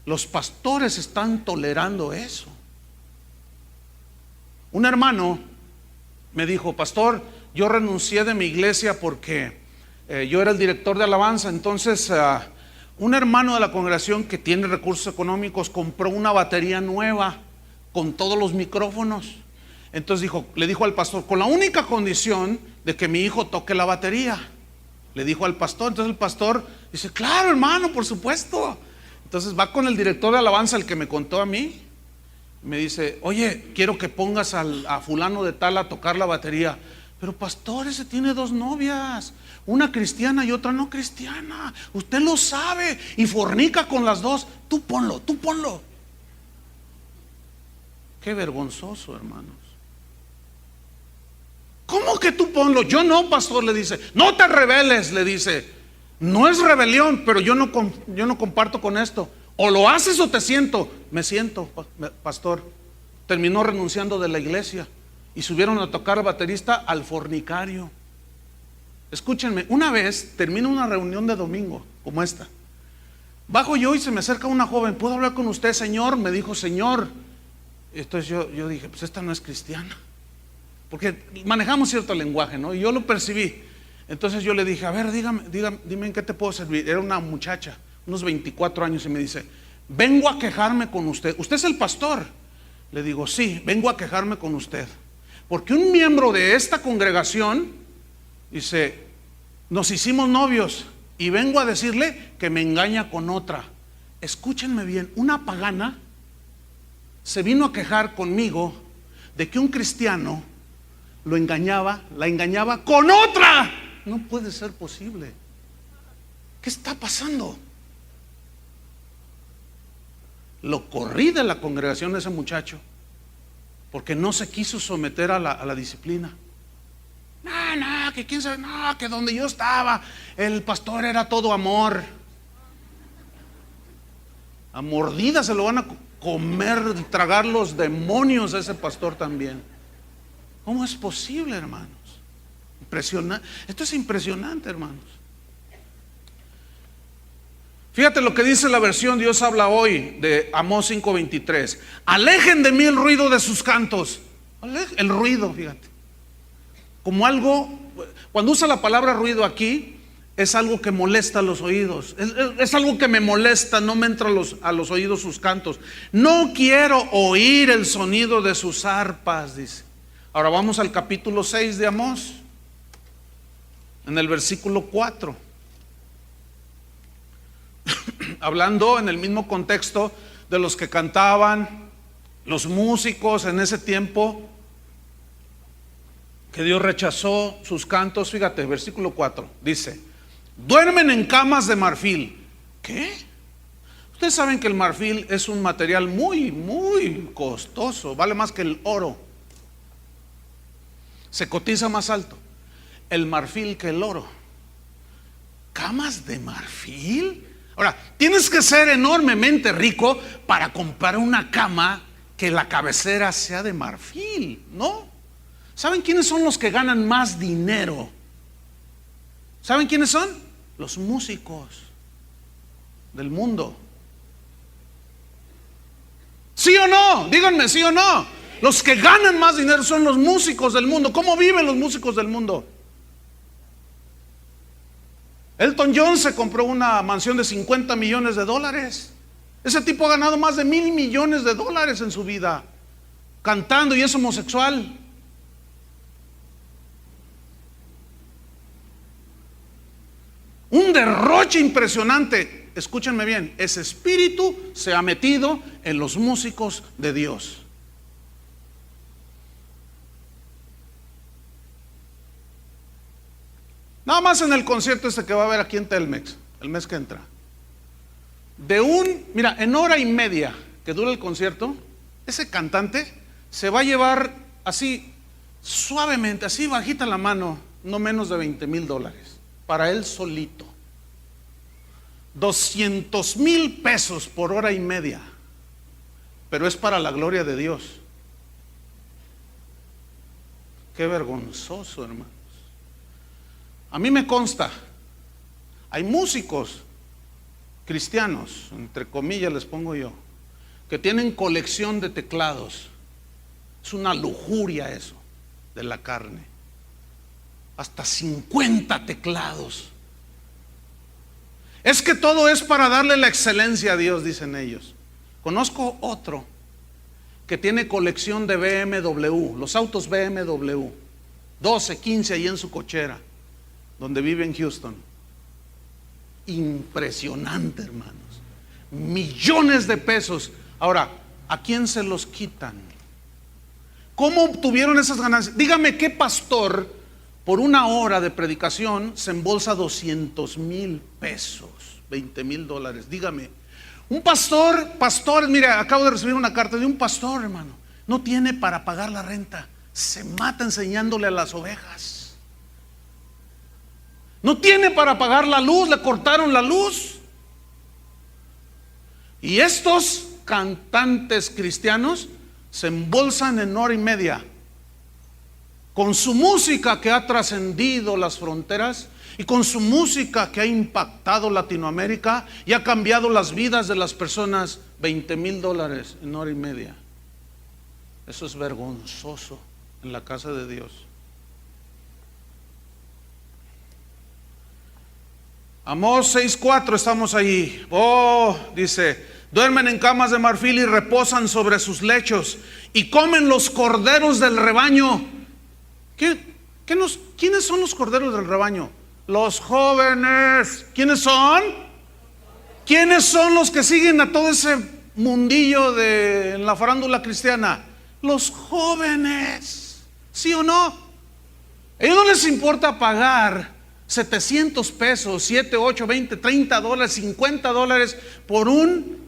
los pastores están tolerando eso. Un hermano me dijo: pastor, yo renuncié de mi iglesia porque yo era el director de alabanza. Entonces un hermano de la congregación que tiene recursos económicos compró una batería nueva con todos los micrófonos. Entonces le dijo al pastor: con la única condición de que mi hijo toque la batería. Le dijo al pastor. Entonces el pastor dice: claro, hermano, por supuesto. Entonces va con el director de alabanza, el que me contó a mí. Me dice: oye, quiero que pongas a fulano de tal a tocar la batería. Pero pastor, ese tiene dos novias, una cristiana y otra no cristiana. Usted lo sabe y fornica con las dos. Tú ponlo. Qué vergonzoso, hermanos. ¿Cómo que tú ponlo? Yo no, pastor, le dice. No te rebeles, le dice. No es rebelión, pero yo no comparto con esto. O lo haces o te siento. Me siento, pastor. Terminó renunciando de la iglesia y subieron a tocar al baterista al fornicario. Escúchenme, una vez termino una reunión de domingo como esta. Bajo yo y se me acerca una joven. ¿Puedo hablar con usted, señor? Me dijo, señor. Entonces yo dije, pues esta no es cristiana, porque manejamos cierto lenguaje, ¿no? Y yo lo percibí. Entonces yo le dije, a ver, dime en qué te puedo servir. Era una muchacha, unos 24 años, y me dice, vengo a quejarme con usted. ¿Usted es el pastor? Le digo, sí, vengo a quejarme con usted, porque un miembro de esta congregación, dice, nos hicimos novios y vengo a decirle que me engaña con otra. Escúchenme bien, una pagana se vino a quejar conmigo de que un cristiano la engañaba con otra. No puede ser posible. ¿Qué está pasando? Lo corrí de la congregación de ese muchacho porque no se quiso someter a la disciplina. No, que quién sabe, no, que donde yo estaba el pastor era todo amor. A mordidas se lo van a comer, tragar los demonios a ese pastor también. ¿Cómo es posible, hermanos? Impresionante. Esto es impresionante, hermanos. Fíjate lo que dice la versión Dios habla hoy de Amós 5:23. Alejen de mí el ruido de sus cantos. El ruido, fíjate. Como algo, cuando usa la palabra ruido aquí, es algo que molesta a los oídos. Es algo que me molesta, no me entra a los oídos sus cantos. No quiero oír el sonido de sus arpas, dice. Ahora vamos al capítulo 6 de Amós, en el versículo 4. Hablando en el mismo contexto de los que cantaban, los músicos en ese tiempo, que Dios rechazó sus cantos. Fíjate, versículo 4, dice, duermen en camas de marfil. ¿Qué? Ustedes saben que el marfil es un material muy costoso, vale más que el oro. Se cotiza más alto el marfil que el oro. ¿Camas de marfil? Ahora, tienes que ser enormemente rico para comprar una cama que la cabecera sea de marfil, ¿no? ¿Saben quiénes son los que ganan más dinero? ¿Saben quiénes son? Los músicos del mundo. ¿Sí o no? Díganme, ¿sí o no? Los que ganan más dinero son los músicos del mundo. ¿Cómo viven los músicos del mundo? Elton John se compró una mansión de $50 millones. Ese tipo ha ganado más de $1,000 millones en su vida cantando, y es homosexual. Un derroche impresionante. Escúchenme bien, ese espíritu se ha metido en los músicos de Dios. Nada más en el concierto este que va a haber aquí en Telmex el mes que entra, mira, en hora y media que dura el concierto, ese cantante se va a llevar así suavemente, así bajita la mano, no menos de $20,000 para él solito. $200,000 por hora y media, pero es para la gloria de Dios. Qué vergonzoso, hermanos. A mí me consta, hay músicos cristianos, entre comillas les pongo yo, que tienen colección de teclados. Es una lujuria eso de la carne. Hasta 50 teclados. Es que todo es para darle la excelencia a Dios, dicen ellos. Conozco otro que tiene colección de BMW, los autos BMW, 12, 15 ahí en su cochera, donde vive en Houston. Impresionante, hermanos. Millones de pesos. Ahora, ¿a quién se los quitan? ¿Cómo obtuvieron esas ganancias? Dígame qué pastor por una hora de predicación se embolsa $200,000, $20,000. Dígame, un pastor, mira, acabo de recibir una carta de un pastor, hermano, no tiene para pagar la renta, se mata enseñándole a las ovejas. No tiene para pagar la luz, le cortaron la luz. Y estos cantantes cristianos se embolsan en hora y media con su música que ha trascendido las fronteras y con su música que ha impactado Latinoamérica y ha cambiado las vidas de las personas. $20,000 en hora y media. Eso es vergonzoso en la casa de Dios. Amós 6:4, estamos ahí. Dice: duermen en camas de marfil y reposan sobre sus lechos y comen los corderos del rebaño. ¿Quiénes son los corderos del rebaño? Los jóvenes. ¿Quiénes son? ¿Quiénes son los que siguen a todo ese mundillo en la farándula cristiana? Los jóvenes. ¿Sí o no? A ellos no les importa pagar $700, 7, 8, 20, $30, $50 por un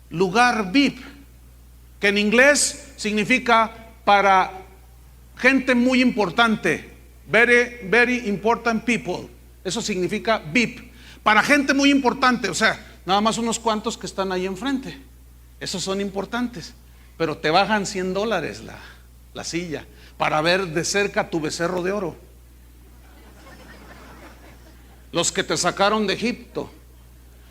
lugar VIP, que en inglés significa para gente muy importante. Very, very important people. Eso significa VIP. Para gente muy importante, o sea, nada más unos cuantos que están ahí enfrente. Esos son importantes. Pero te bajan $100 la silla para ver de cerca tu becerro de oro. Los que te sacaron de Egipto.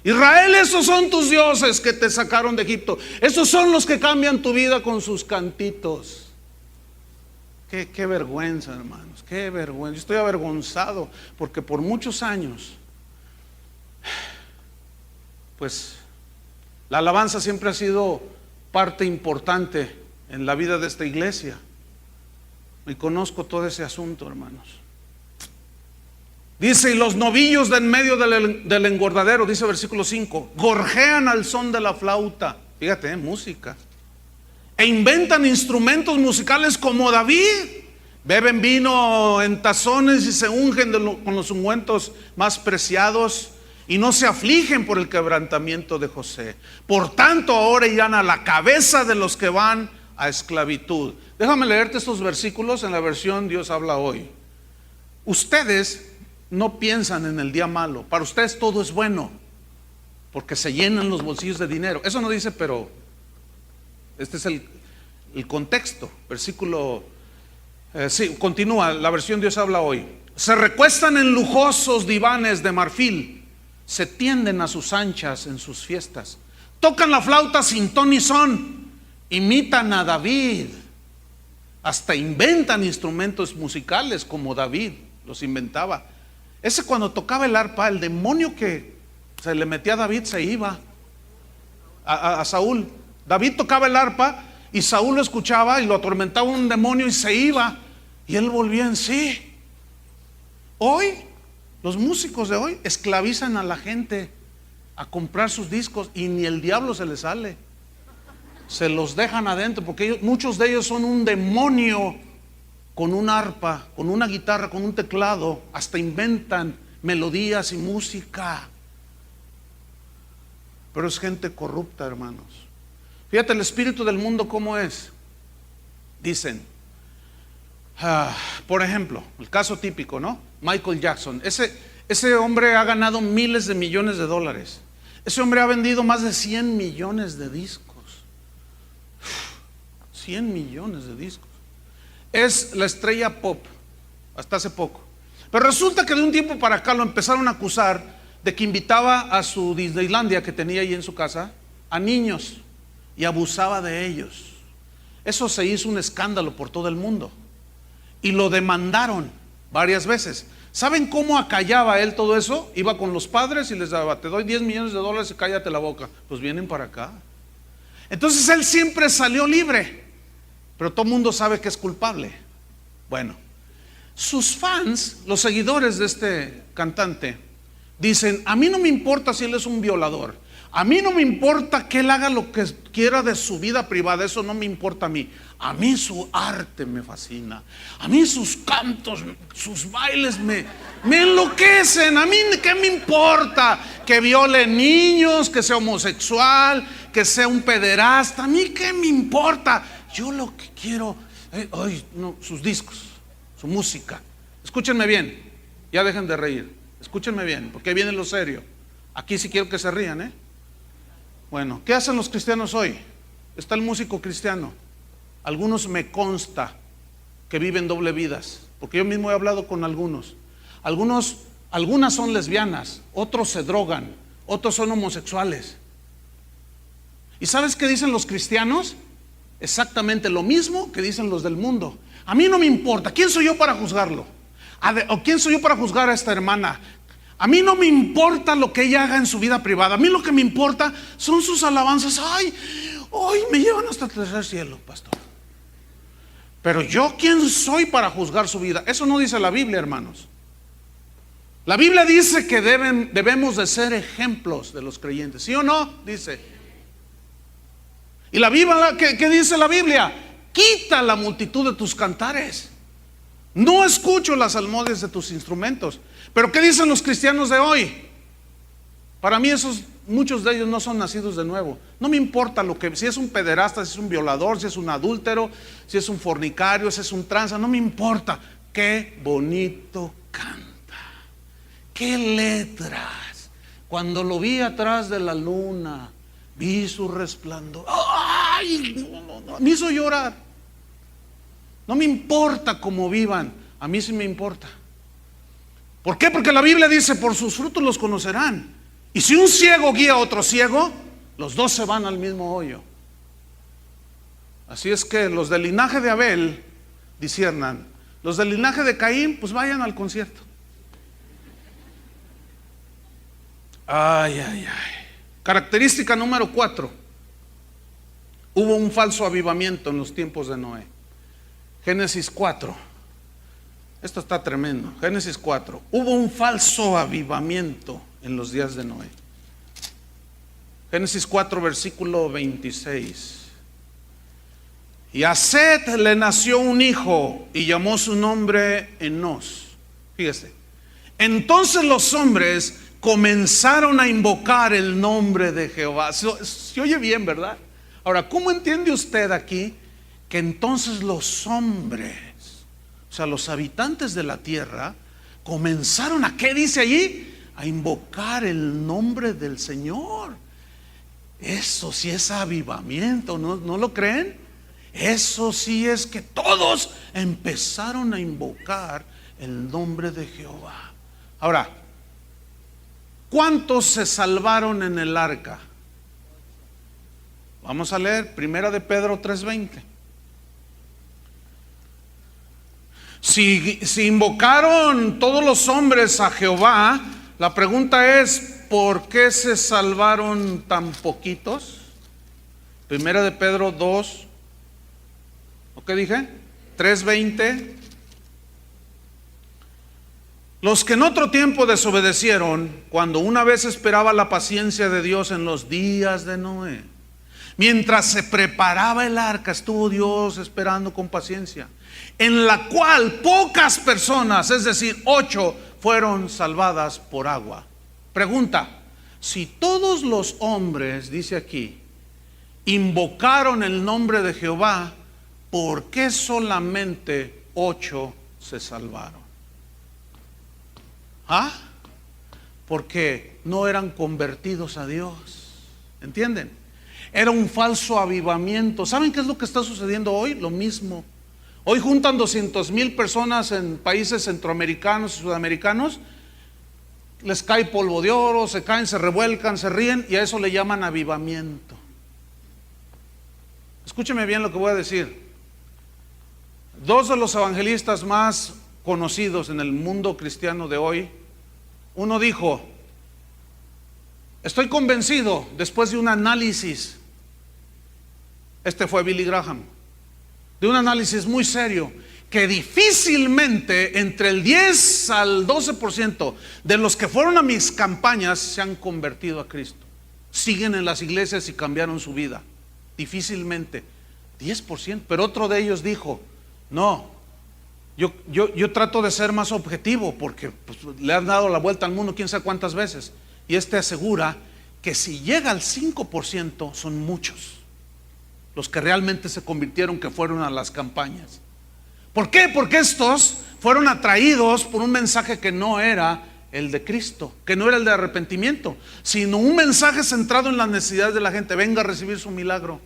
Israel, esos son tus dioses que te sacaron de Egipto. Esos son los que cambian tu vida con sus cantitos. Qué vergüenza, hermanos, qué vergüenza. Yo estoy avergonzado porque por muchos años, pues, la alabanza siempre ha sido parte importante en la vida de esta iglesia. Y conozco todo ese asunto, hermanos. Dice: y los novillos de en medio del engordadero, dice versículo 5, gorjean al son de la flauta. Fíjate, música. E inventan instrumentos musicales como David. Beben vino en tazones y se ungen con los ungüentos más preciados. Y no se afligen por el quebrantamiento de José. Por tanto, ahora irán a la cabeza de los que van a esclavitud. Déjame leerte estos versículos en la versión Dios habla hoy. Ustedes no piensan en el día malo. Para ustedes todo es bueno, porque se llenan los bolsillos de dinero. Eso no dice, pero este es el contexto. Versículo, sí, continúa la versión Dios habla hoy. Se recuestan en lujosos divanes de marfil, se tienden a sus anchas en sus fiestas, tocan la flauta sin ton ni son, imitan a David, hasta inventan instrumentos musicales como David los inventaba. Ese cuando tocaba el arpa, el demonio que se le metía a David se iba a Saúl. David tocaba el arpa y Saúl lo escuchaba y lo atormentaba un demonio y se iba y él volvía en sí. Hoy, los músicos de hoy esclavizan a la gente a comprar sus discos y ni el diablo se les sale. Se los dejan adentro porque muchos de ellos son un demonio con un arpa, con una guitarra, con un teclado. Hasta inventan melodías y música. Pero es gente corrupta, hermanos. Fíjate el espíritu del mundo cómo es. Dicen, por ejemplo, el caso típico, ¿no? Michael Jackson. Ese hombre ha ganado miles de millones de dólares. Ese hombre ha vendido más de 100 millones de discos. 100 millones de discos. Es la estrella pop hasta hace poco. Pero resulta que de un tiempo para acá lo empezaron a acusar de que invitaba a su Disneylandia que tenía ahí en su casa a niños y abusaba de ellos. Eso se hizo un escándalo por todo el mundo y lo demandaron varias veces. ¿Saben cómo acallaba él todo eso? Iba con los padres y les daba: te doy 10 millones de dólares y cállate la boca. Pues vienen para acá. Entonces él siempre salió libre, pero todo el mundo sabe que es culpable. Bueno, sus fans, los seguidores de este cantante, dicen: a mí no me importa si él es un violador, a mí no me importa que él haga lo que quiera de su vida privada, eso no me importa a mí. A mí su arte me fascina, a mí sus cantos, sus bailes me enloquecen. A mí ¿qué me importa? Que viole niños, que sea homosexual, que sea un pederasta, a mí ¿qué me importa? Yo lo que quiero, sus discos, su música. Escúchenme bien, ya dejen de reír, escúchenme bien, porque viene lo serio. Aquí sí quiero que se rían, Bueno, ¿qué hacen los cristianos hoy? Está el músico cristiano. Algunos me consta que viven doble vidas, porque yo mismo he hablado con algunos. Algunas son lesbianas, otros se drogan, otros son homosexuales. ¿Y sabes qué dicen los cristianos? Exactamente lo mismo que dicen los del mundo. A mí no me importa. ¿Quién soy yo para juzgarlo? ¿O quién soy yo para juzgar a esta hermana? A mí no me importa lo que ella haga en su vida privada. A mí lo que me importa son sus alabanzas. Ay, hoy me llevan hasta el tercer cielo, pastor. Pero yo, ¿quién soy para juzgar su vida? Eso no dice la Biblia, hermanos. La Biblia dice que debemos de ser ejemplos de los creyentes. ¿Sí o no? Dice. Y la Biblia, ¿qué dice la Biblia? Quita la multitud de tus cantares. No escucho las salmodias de tus instrumentos. Pero ¿qué dicen los cristianos de hoy? Para mí muchos de ellos no son nacidos de nuevo. No me importa si es un pederasta, si es un violador, si es un adúltero, si es un fornicario, si es un tranza, no me importa. Qué bonito canta. Qué letras. Cuando lo vi atrás de la luna, vi su resplandor. ¡Ay! No, me hizo llorar. No me importa cómo vivan. A mí sí me importa. ¿Por qué? Porque la Biblia dice: por sus frutos los conocerán. Y si un ciego guía a otro ciego, los dos se van al mismo hoyo. Así es que los del linaje de Abel disciernan. Los del linaje de Caín, pues vayan al concierto. Ay, ay, ay. Característica número 4. Hubo un falso avivamiento en los tiempos de Noé. Génesis 4. Esto está tremendo. Génesis 4. Hubo un falso avivamiento en los días de Noé. Génesis 4, versículo 26. Y a Set le nació un hijo y llamó su nombre Enos. Fíjese. Entonces los hombres comenzaron a invocar el nombre de Jehová. Se oye bien, ¿verdad? Ahora, ¿cómo entiende usted aquí que entonces los hombres, o sea, los habitantes de la tierra, comenzaron a, ¿qué dice allí? A invocar el nombre del Señor? Eso sí es avivamiento, ¿no lo creen? Eso sí es que todos empezaron a invocar el nombre de Jehová. Ahora, ¿cuántos se salvaron en el arca? Vamos a leer 1 de Pedro 3:20. Si invocaron todos los hombres a Jehová, la pregunta es: ¿por qué se salvaron tan poquitos? 1 de Pedro 2, ¿o qué dije? 3:20. Los que en otro tiempo desobedecieron, cuando una vez esperaba la paciencia de Dios en los días de Noé, mientras se preparaba el arca, estuvo Dios esperando con paciencia, en la cual pocas personas, es decir, 8, fueron salvadas por agua. Pregunta: si todos los hombres, dice aquí, invocaron el nombre de Jehová, ¿por qué solamente 8 se salvaron? ¿Ah? Porque no eran convertidos a Dios. ¿Entienden? Era un falso avivamiento. ¿Saben qué es lo que está sucediendo hoy? Lo mismo. Hoy juntan 200,000 personas en países centroamericanos y sudamericanos. Les cae polvo de oro, se caen, se revuelcan, se ríen, y a eso le llaman avivamiento. Escúcheme bien lo que voy a decir. 2 de los evangelistas más conocidos en el mundo cristiano de hoy, uno dijo: estoy convencido, después de un análisis, este fue Billy Graham, de un análisis muy serio, que difícilmente entre el 10 al 12% de los que fueron a mis campañas se han convertido a Cristo. Siguen en las iglesias y cambiaron su vida. Difícilmente 10%. Pero otro de ellos dijo: no, yo trato de ser más objetivo, porque pues, le han dado la vuelta al mundo quién sabe cuántas veces. Y este asegura que si llega al 5%, son muchos los que realmente se convirtieron, que fueron a las campañas. ¿Por qué? Porque estos fueron atraídos por un mensaje que no era el de Cristo, que no era el de arrepentimiento, sino un mensaje centrado en las necesidades de la gente. Venga a recibir su milagro.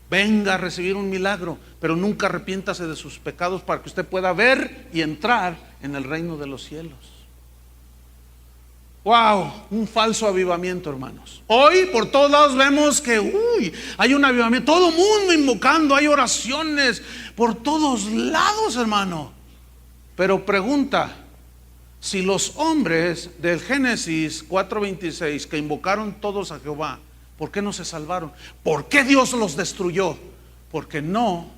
Venga a recibir un milagro. pero nunca arrepiéntase de sus pecados para que usted pueda ver y entrar en el reino de los cielos. Wow, un falso avivamiento, hermanos. Hoy por todos lados vemos que hay un avivamiento, todo el mundo invocando, hay oraciones por todos lados, hermano. Pero pregunta, si los hombres del Génesis 4:26 que invocaron todos a Jehová, ¿por qué no se salvaron? ¿Por qué Dios los destruyó? Porque no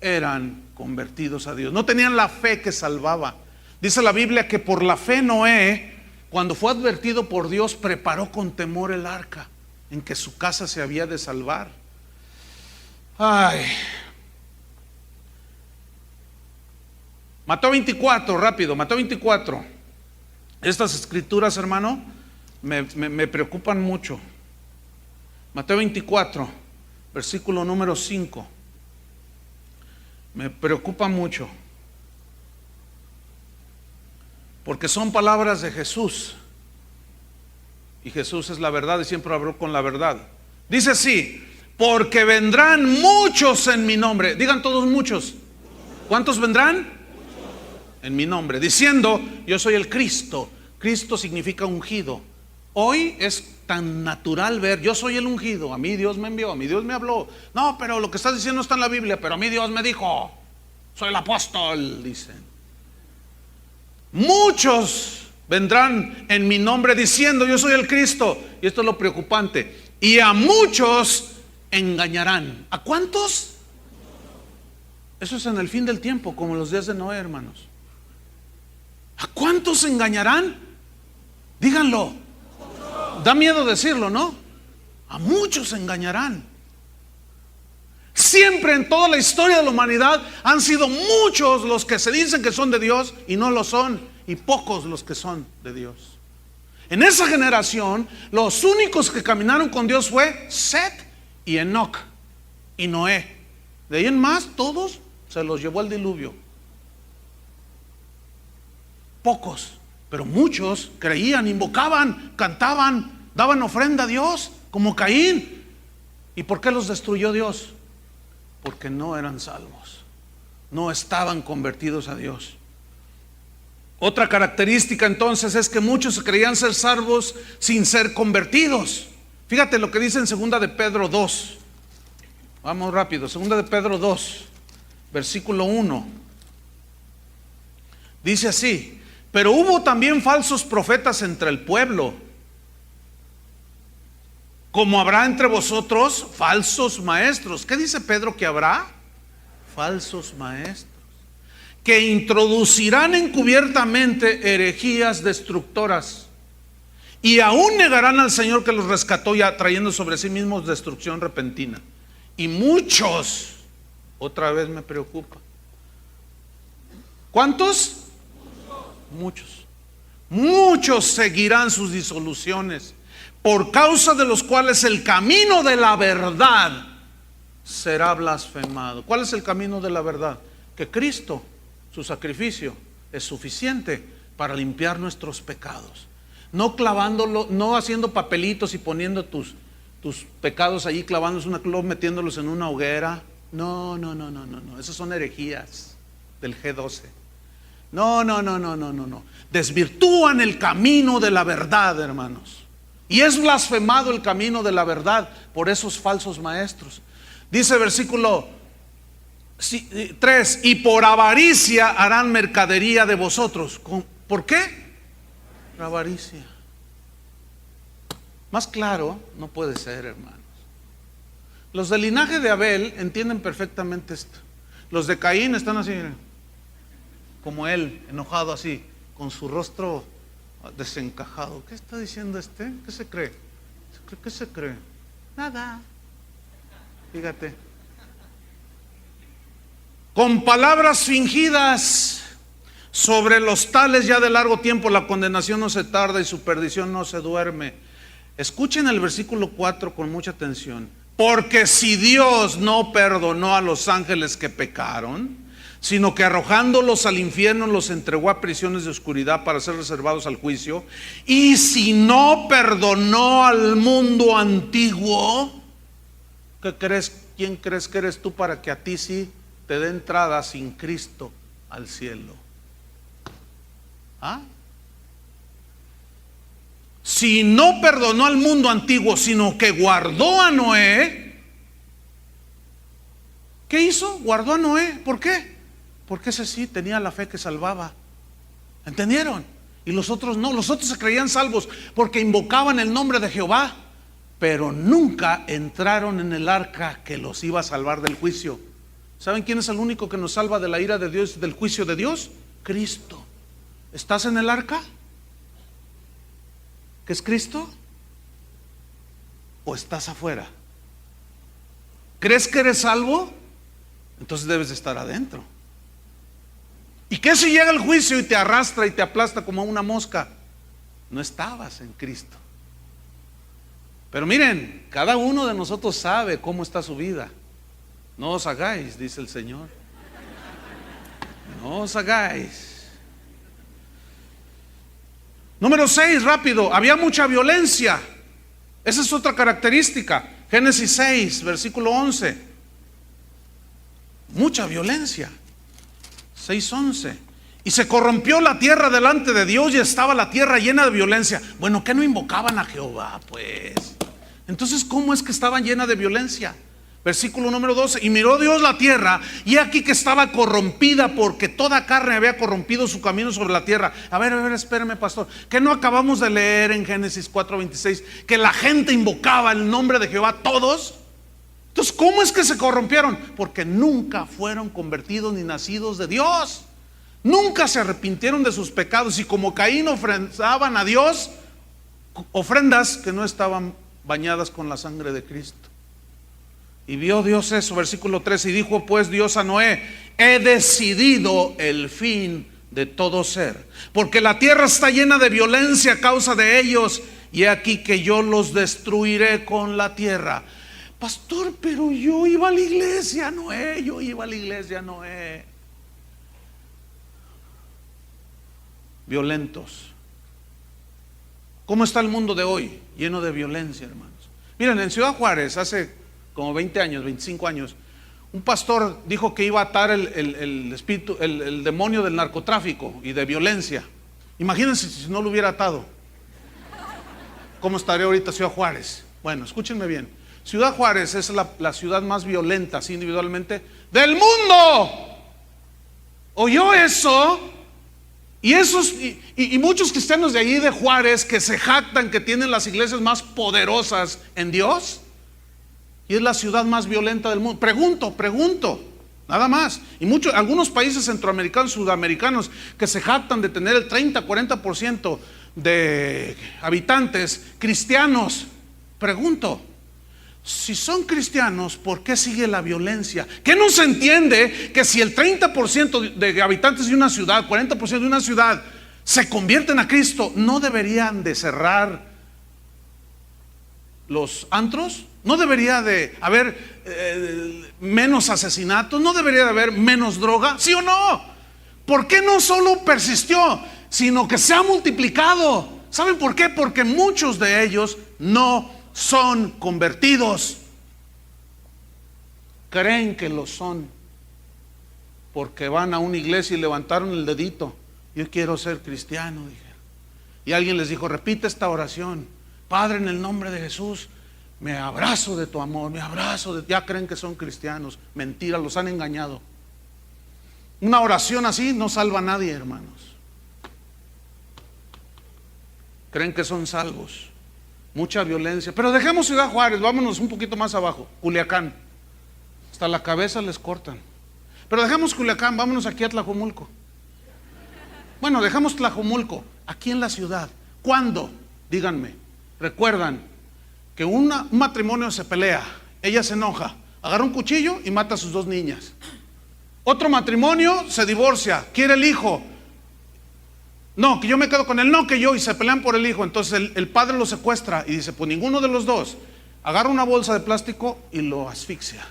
eran convertidos a Dios, no tenían la fe que salvaba. Dice la Biblia que por la fe Noé, cuando fue advertido por Dios, preparó con temor el arca en que su casa se había de salvar. Ay. Mateo 24, rápido, Mateo 24. Estas escrituras, hermano, me preocupan mucho. Mateo 24, versículo número 5. Me preocupa mucho, porque son palabras de Jesús, y Jesús es la verdad y siempre habló con la verdad. Dice así: porque vendrán muchos en mi nombre. Digan todos muchos. ¿Cuántos vendrán? En mi nombre, diciendo yo soy el Cristo. Cristo significa ungido. Hoy es tan natural ver, yo soy el ungido, a mí Dios me envió, a mí Dios me habló. No, pero lo que estás diciendo no está en la Biblia, pero a mí Dios me dijo, soy el apóstol, dicen. Muchos vendrán en mi nombre diciendo yo soy el Cristo. Y esto es lo preocupante. Y a muchos engañarán. ¿A cuántos? Eso es en el fin del tiempo, como en los días de Noé, hermanos. ¿A cuántos engañarán? Díganlo. Da miedo decirlo, ¿no? A muchos engañarán. Siempre en toda la historia de la humanidad han sido muchos los que se dicen que son de Dios y no lo son, y pocos los que son de Dios. En esa generación los únicos que caminaron con Dios fue Set y Enoc y Noé. De ahí en más todos se los llevó el diluvio. Pocos, pero muchos creían, invocaban, cantaban, daban ofrenda a Dios, como Caín. ¿Y por qué los destruyó Dios? Porque no eran salvos, no estaban convertidos a Dios. Otra característica entonces es que muchos creían ser salvos sin ser convertidos. Fíjate lo que dice en 2 de Pedro 2. Vamos rápido, 2 de Pedro 2, versículo 1. Dice así: pero hubo también falsos profetas entre el pueblo, como habrá entre vosotros falsos maestros. ¿Qué dice Pedro que habrá? Falsos maestros, que introducirán encubiertamente herejías destructoras, y aún negarán al Señor que los rescató, ya trayendo sobre sí mismos destrucción repentina. Y muchos, otra vez me preocupa. ¿Cuántos? Muchos seguirán sus disoluciones, por causa de los cuales el camino de la verdad será blasfemado. ¿Cuál es el camino de la verdad? Que Cristo, su sacrificio, es suficiente para limpiar nuestros pecados. No clavándolo, no haciendo papelitos y poniendo tus pecados allí, clavándolos en una cruz, metiéndolos en una hoguera. No. Esas son herejías del G12. No. Desvirtúan el camino de la verdad, hermanos. Y es blasfemado el camino de la verdad por esos falsos maestros. Dice versículo 3: y por avaricia harán mercadería de vosotros. ¿Por qué? Por avaricia. Más claro no puede ser, hermanos. Los del linaje de Abel entienden perfectamente esto. Los de Caín están así, como él, enojado así, con su rostro desencajado. ¿Qué está diciendo este? ¿Qué se cree? ¿Qué se cree? Nada. Fíjate. Con palabras fingidas, sobre los tales ya de largo tiempo la condenación no se tarda y su perdición no se duerme. Escuchen el versículo 4 con mucha atención. Porque si Dios no perdonó a los ángeles que pecaron, sino que arrojándolos al infierno los entregó a prisiones de oscuridad para ser reservados al juicio, y si no perdonó al mundo antiguo, ¿qué crees? ¿Quién crees que eres tú para que a ti sí te dé entrada sin Cristo al cielo. ¿Ah? Si no perdonó al mundo antiguo, sino que guardó a Noé, ¿qué hizo? Guardó a Noé. ¿Por qué? Porque ese sí tenía la fe que salvaba. ¿Entendieron? Y los otros no. Los otros se creían salvos porque invocaban el nombre de Jehová, pero nunca entraron en el arca que los iba a salvar del juicio. ¿Saben quién es el único que nos salva de la ira de Dios, del juicio de Dios? Cristo. ¿Estás en el arca? ¿Qué es Cristo? ¿O estás afuera? ¿Crees que eres salvo? Entonces debes de estar adentro. ¿Y qué si llega el juicio y te arrastra y te aplasta como una mosca? No estabas en Cristo. Pero miren, cada uno de nosotros sabe cómo está su vida. No os hagáis, dice el Señor. No os hagáis. Número 6, rápido. Había mucha violencia. Esa es otra característica. Génesis 6, versículo 11. Mucha violencia. 6:11. Y se corrompió la tierra delante de Dios y estaba la tierra llena de violencia. Bueno, ¿qué no invocaban a Jehová? Pues entonces, ¿cómo es que estaban llena de violencia? Versículo número 12. Y miró Dios la tierra, y aquí que estaba corrompida, porque toda carne había corrompido su camino sobre la tierra. A ver, espérame, pastor, ¿qué no acabamos de leer en Génesis 4:26? Que la gente invocaba el nombre de Jehová, todos. Entonces, ¿cómo es que se corrompieron? Porque nunca fueron convertidos ni nacidos de Dios. Nunca se arrepintieron de sus pecados, y como Caín ofrendaban a Dios ofrendas que no estaban bañadas con la sangre de Cristo. Y vio Dios eso, versículo 13, y dijo pues Dios a Noé: he decidido el fin de todo ser, porque la tierra está llena de violencia a causa de ellos, y he aquí que yo los destruiré con la tierra. Pastor, pero yo iba a la iglesia, Noé. Violentos. ¿Cómo está el mundo de hoy? Lleno de violencia, hermanos. Miren, en Ciudad Juárez, hace como 20 años, 25 años, un pastor dijo que iba a atar el espíritu, el demonio del narcotráfico y de violencia. Imagínense si no lo hubiera atado. ¿Cómo estaría ahorita Ciudad Juárez? Bueno, escúchenme bien. Ciudad Juárez es la ciudad más violenta, así individualmente, del mundo. ¿Oyó eso? Y muchos cristianos de allí de Juárez que se jactan que tienen las iglesias más poderosas en Dios, y es la ciudad más violenta del mundo. Pregunto, nada más. Y algunos países centroamericanos, sudamericanos, que se jactan de tener el 30-40% de habitantes cristianos. Pregunto, si son cristianos, ¿por qué sigue la violencia? ¿Qué no se entiende que si el 30% de habitantes de una ciudad, 40% de una ciudad se convierten a Cristo, no deberían de cerrar los antros? ¿No debería de haber menos asesinatos? ¿No debería de haber menos droga? ¿Sí o no? ¿Por qué no solo persistió, sino que se ha multiplicado? ¿Saben por qué? Porque muchos de ellos no son convertidos. Creen que lo son porque van a una iglesia y levantaron el dedito: yo quiero ser cristiano, dijeron. Y alguien les dijo: repite esta oración: Padre, en el nombre de Jesús, me abrazo de tu amor, ya creen que son cristianos. Mentira, los han engañado. Una oración así no salva a nadie, hermanos. Creen que son salvos. Mucha violencia. Pero dejemos Ciudad Juárez, vámonos un poquito más abajo. Culiacán. Hasta la cabeza les cortan. Pero dejemos Culiacán, vámonos aquí a Tlajomulco. Bueno, dejamos Tlajomulco, aquí en la ciudad. ¿Cuándo? Díganme. ¿Recuerdan que un matrimonio se pelea? Ella se enoja, agarra un cuchillo y mata a sus 2 niñas. Otro matrimonio se divorcia, quiere el hijo. No, que yo me quedo con él, no, que yo, y se pelean por el hijo. Entonces el padre lo secuestra y dice: pues ninguno de los dos. Agarra una bolsa de plástico y lo asfixia.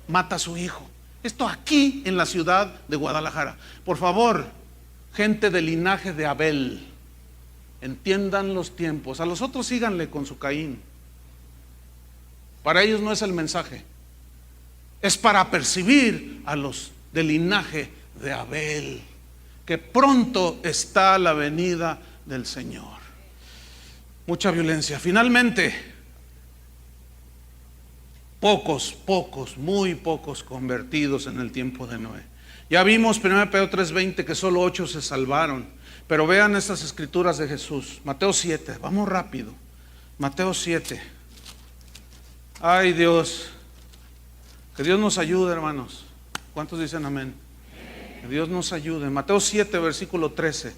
Mata a su hijo. Esto aquí en la ciudad de Guadalajara. Por favor, gente del linaje de Abel, entiendan los tiempos. A los otros síganle con su Caín. Para ellos no es el mensaje. es para apercibir a los del linaje de Abel, que pronto está la venida del Señor. Mucha violencia. Finalmente, muy pocos convertidos en el tiempo de Noé. Ya vimos 1 Pedro 3:20 que solo 8 se salvaron. Pero vean estas escrituras de Jesús. Mateo 7, vamos rápido. Mateo 7. Ay Dios, que Dios nos ayude, hermanos. ¿Cuántos dicen amén? Que Dios nos ayude. Mateo 7, versículo 13.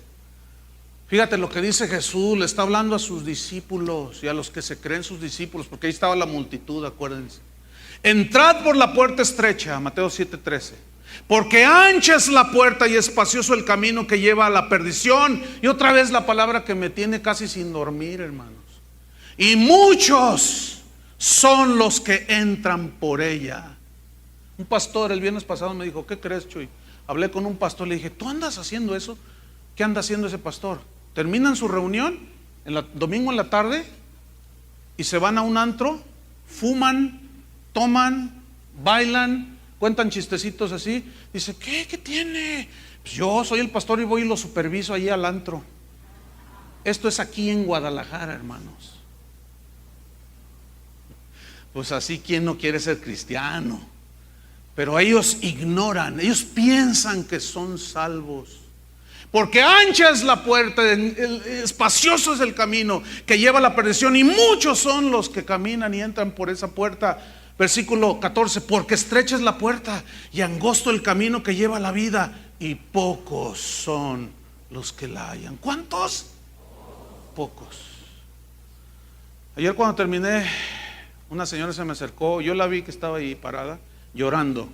Fíjate lo que dice Jesús. Le está hablando a sus discípulos y a los que se creen sus discípulos, porque ahí estaba la multitud, acuérdense. Entrad por la puerta estrecha, Mateo 7:13, porque ancha es la puerta y espacioso el camino que lleva a la perdición. Y otra vez la palabra que me tiene casi sin dormir, hermanos. Y muchos son los que entran por ella. Un pastor el viernes pasado me dijo: ¿qué crees, Chuy? Hablé con un pastor, le dije: ¿tú andas haciendo eso? ¿Qué anda haciendo ese pastor? Terminan su reunión domingo en la tarde y se van a un antro, fuman, toman, bailan, cuentan chistecitos así. Dice: ¿qué tiene? Pues yo soy el pastor y voy y lo superviso allí al antro. Esto es aquí en Guadalajara, hermanos. Pues así, ¿quién no quiere ser cristiano? Pero ellos ignoran, ellos piensan que son salvos. Porque ancha es la puerta, espacioso es el camino que lleva a la perdición, y muchos son los que caminan y entran por esa puerta. Versículo 14, porque estrecha es la puerta y angosto el camino que lleva a la vida, y pocos son los que la hallan. ¿Cuántos? Pocos. Ayer cuando terminé, una señora se me acercó, yo la vi que estaba ahí parada, llorando.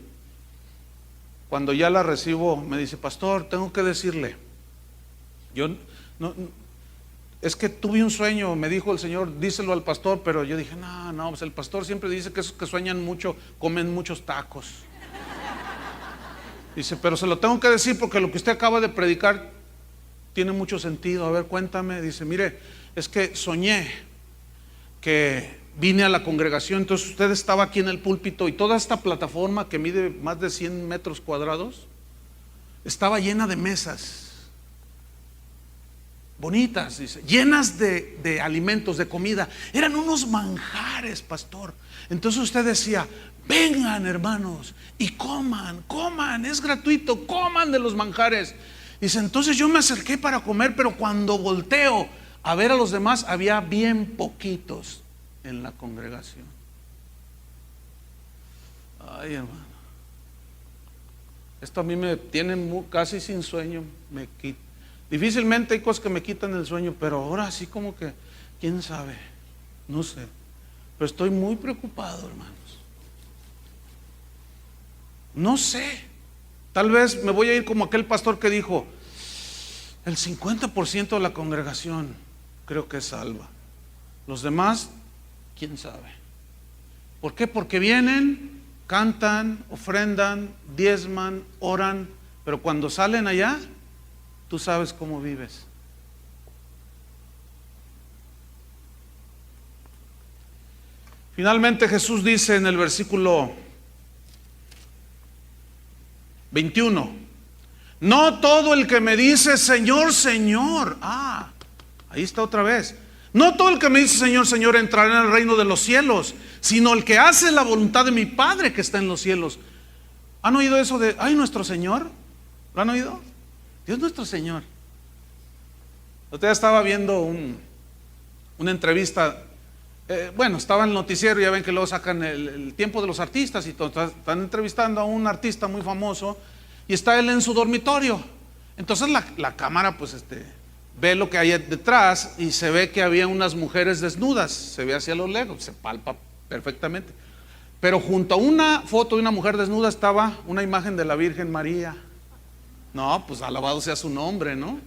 Cuando ya la recibo, me dice: pastor, tengo que decirle, yo no, es que tuve un sueño, me dijo el Señor, díselo al pastor. Pero yo dije: no, pues el pastor siempre dice que esos que sueñan mucho comen muchos tacos. Dice: pero se lo tengo que decir porque lo que usted acaba de predicar tiene mucho sentido. A ver, cuéntame. Dice: mire, es que soñé que vine a la congregación, entonces usted estaba aquí en el púlpito y toda esta plataforma que mide más de 100 metros cuadrados estaba llena de mesas bonitas, dice, llenas de alimentos, de comida. Eran unos manjares, pastor. Entonces usted decía: vengan, hermanos, y coman, es gratuito, coman de los manjares. Dice: entonces yo me acerqué para comer, pero cuando volteo a ver a los demás, había bien poquitos en la congregación. Ay, hermano, esto a mí me tiene casi sin sueño. Difícilmente hay cosas que me quitan el sueño, pero ahora sí como que, quién sabe, no sé, pero estoy muy preocupado, hermanos. No sé, tal vez me voy a ir como aquel pastor que dijo: el 50% de la congregación creo que es salva, los demás quién sabe. ¿Por qué? Porque vienen, cantan, ofrendan, diezman, oran, pero cuando salen allá, tú sabes cómo vives. Finalmente Jesús dice en el versículo 21: no todo el que me dice Señor, Señor. Ahí está otra vez. No todo el que me dice Señor, Señor entrará en el reino de los cielos, sino el que hace la voluntad de mi Padre que está en los cielos. ¿Han oído eso de ay, nuestro Señor? ¿Lo han oído? Dios nuestro Señor. Usted estaba viendo una entrevista, estaba en el noticiero, ya ven que luego sacan el tiempo de los artistas y todo. Están entrevistando a un artista muy famoso y está él en su dormitorio. Entonces la cámara pues ve lo que hay detrás y se ve que había unas mujeres desnudas, se ve hacia lo lejos, se palpa perfectamente. Pero junto a una foto de una mujer desnuda estaba una imagen de la Virgen María. No, pues alabado sea su nombre, ¿no?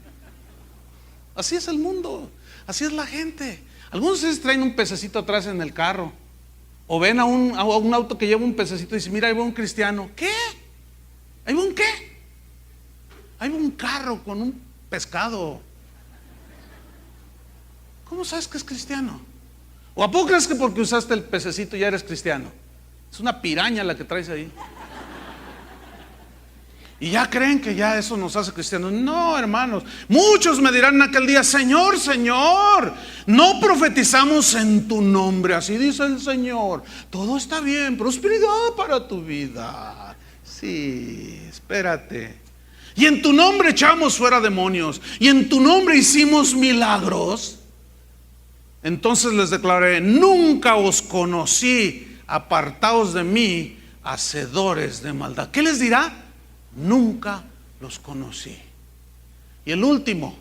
Así es el mundo, así es la gente. Algunos de ustedes traen un pececito atrás en el carro, o ven a un auto que lleva un pececito y dicen: mira, ahí va un cristiano. ¿Qué? ¿Ahí va un qué? Ahí va un carro con un pescado. ¿Cómo sabes que es cristiano? ¿O a poco crees que porque usaste el pececito ya eres cristiano? Es una piraña la que traes ahí. Y ya creen que ya eso nos hace cristianos. No, hermanos. Muchos me dirán en aquel día: Señor, Señor, no profetizamos en tu nombre. Así dice el Señor. Todo está bien, prosperidad para tu vida. Sí, espérate. Y en tu nombre echamos fuera demonios. Y en tu nombre hicimos milagros. Entonces les declaré: nunca os conocí, apartaos de mí, hacedores de maldad. ¿Qué les dirá? Nunca los conocí. Y el último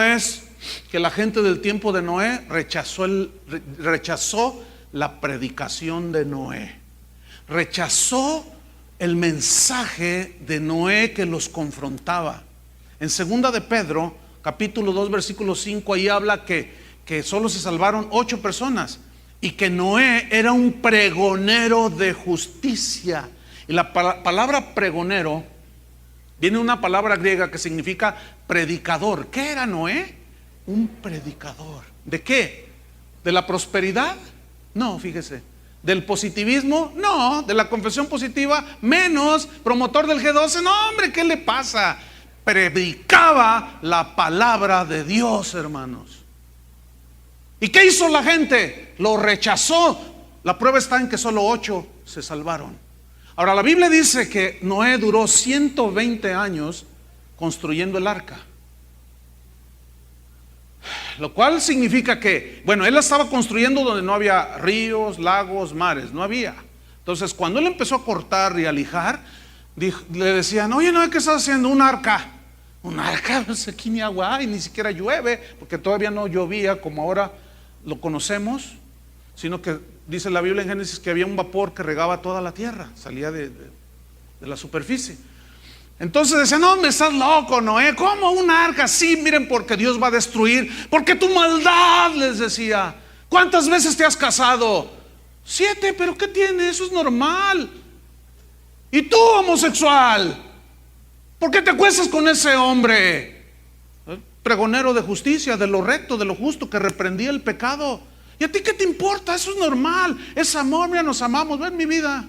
es que la gente del tiempo de Noé rechazó la predicación de Noé. Rechazó el mensaje de Noé que los confrontaba. En segunda de Pedro, capítulo 2, versículo 5, ahí habla que solo se salvaron 8 personas y que Noé era un pregonero de justicia. Y la palabra pregonero viene de una palabra griega que significa predicador. ¿Qué era Noé? Un predicador. ¿De qué? ¿De la prosperidad? No, fíjese. ¿Del positivismo? No. ¿De la confesión positiva? Menos. ¿Promotor del G12? No, hombre, ¿qué le pasa? Predicaba la palabra de Dios, hermanos. ¿Y qué hizo la gente? Lo rechazó. La prueba está en que solo 8 se salvaron. Ahora, la Biblia dice que Noé duró 120 años construyendo el arca. Lo cual significa que, bueno, él la estaba construyendo donde no había ríos, lagos, mares, no había. Entonces, cuando él empezó a cortar y a lijar, le decían: oye, no, ¿qué estás haciendo? Un arca. Un arca, pues aquí ni agua hay, ni siquiera llueve, porque todavía no llovía como ahora lo conocemos, sino que dice la Biblia en Génesis que había un vapor que regaba toda la tierra, salía de la superficie. Entonces decían: no, me estás loco, Noé, ¿cómo un arca? Sí, miren, porque Dios va a destruir, porque tu maldad, les decía. ¿Cuántas veces te has casado? 7, pero ¿qué tiene? Eso es normal. ¿Y tú, homosexual? ¿Por qué te acuestas con ese hombre? Pregonero de justicia, de lo recto, de lo justo, que reprendía el pecado. ¿Y a ti qué te importa? Eso es normal, es amor, mira, nos amamos, ven mi vida.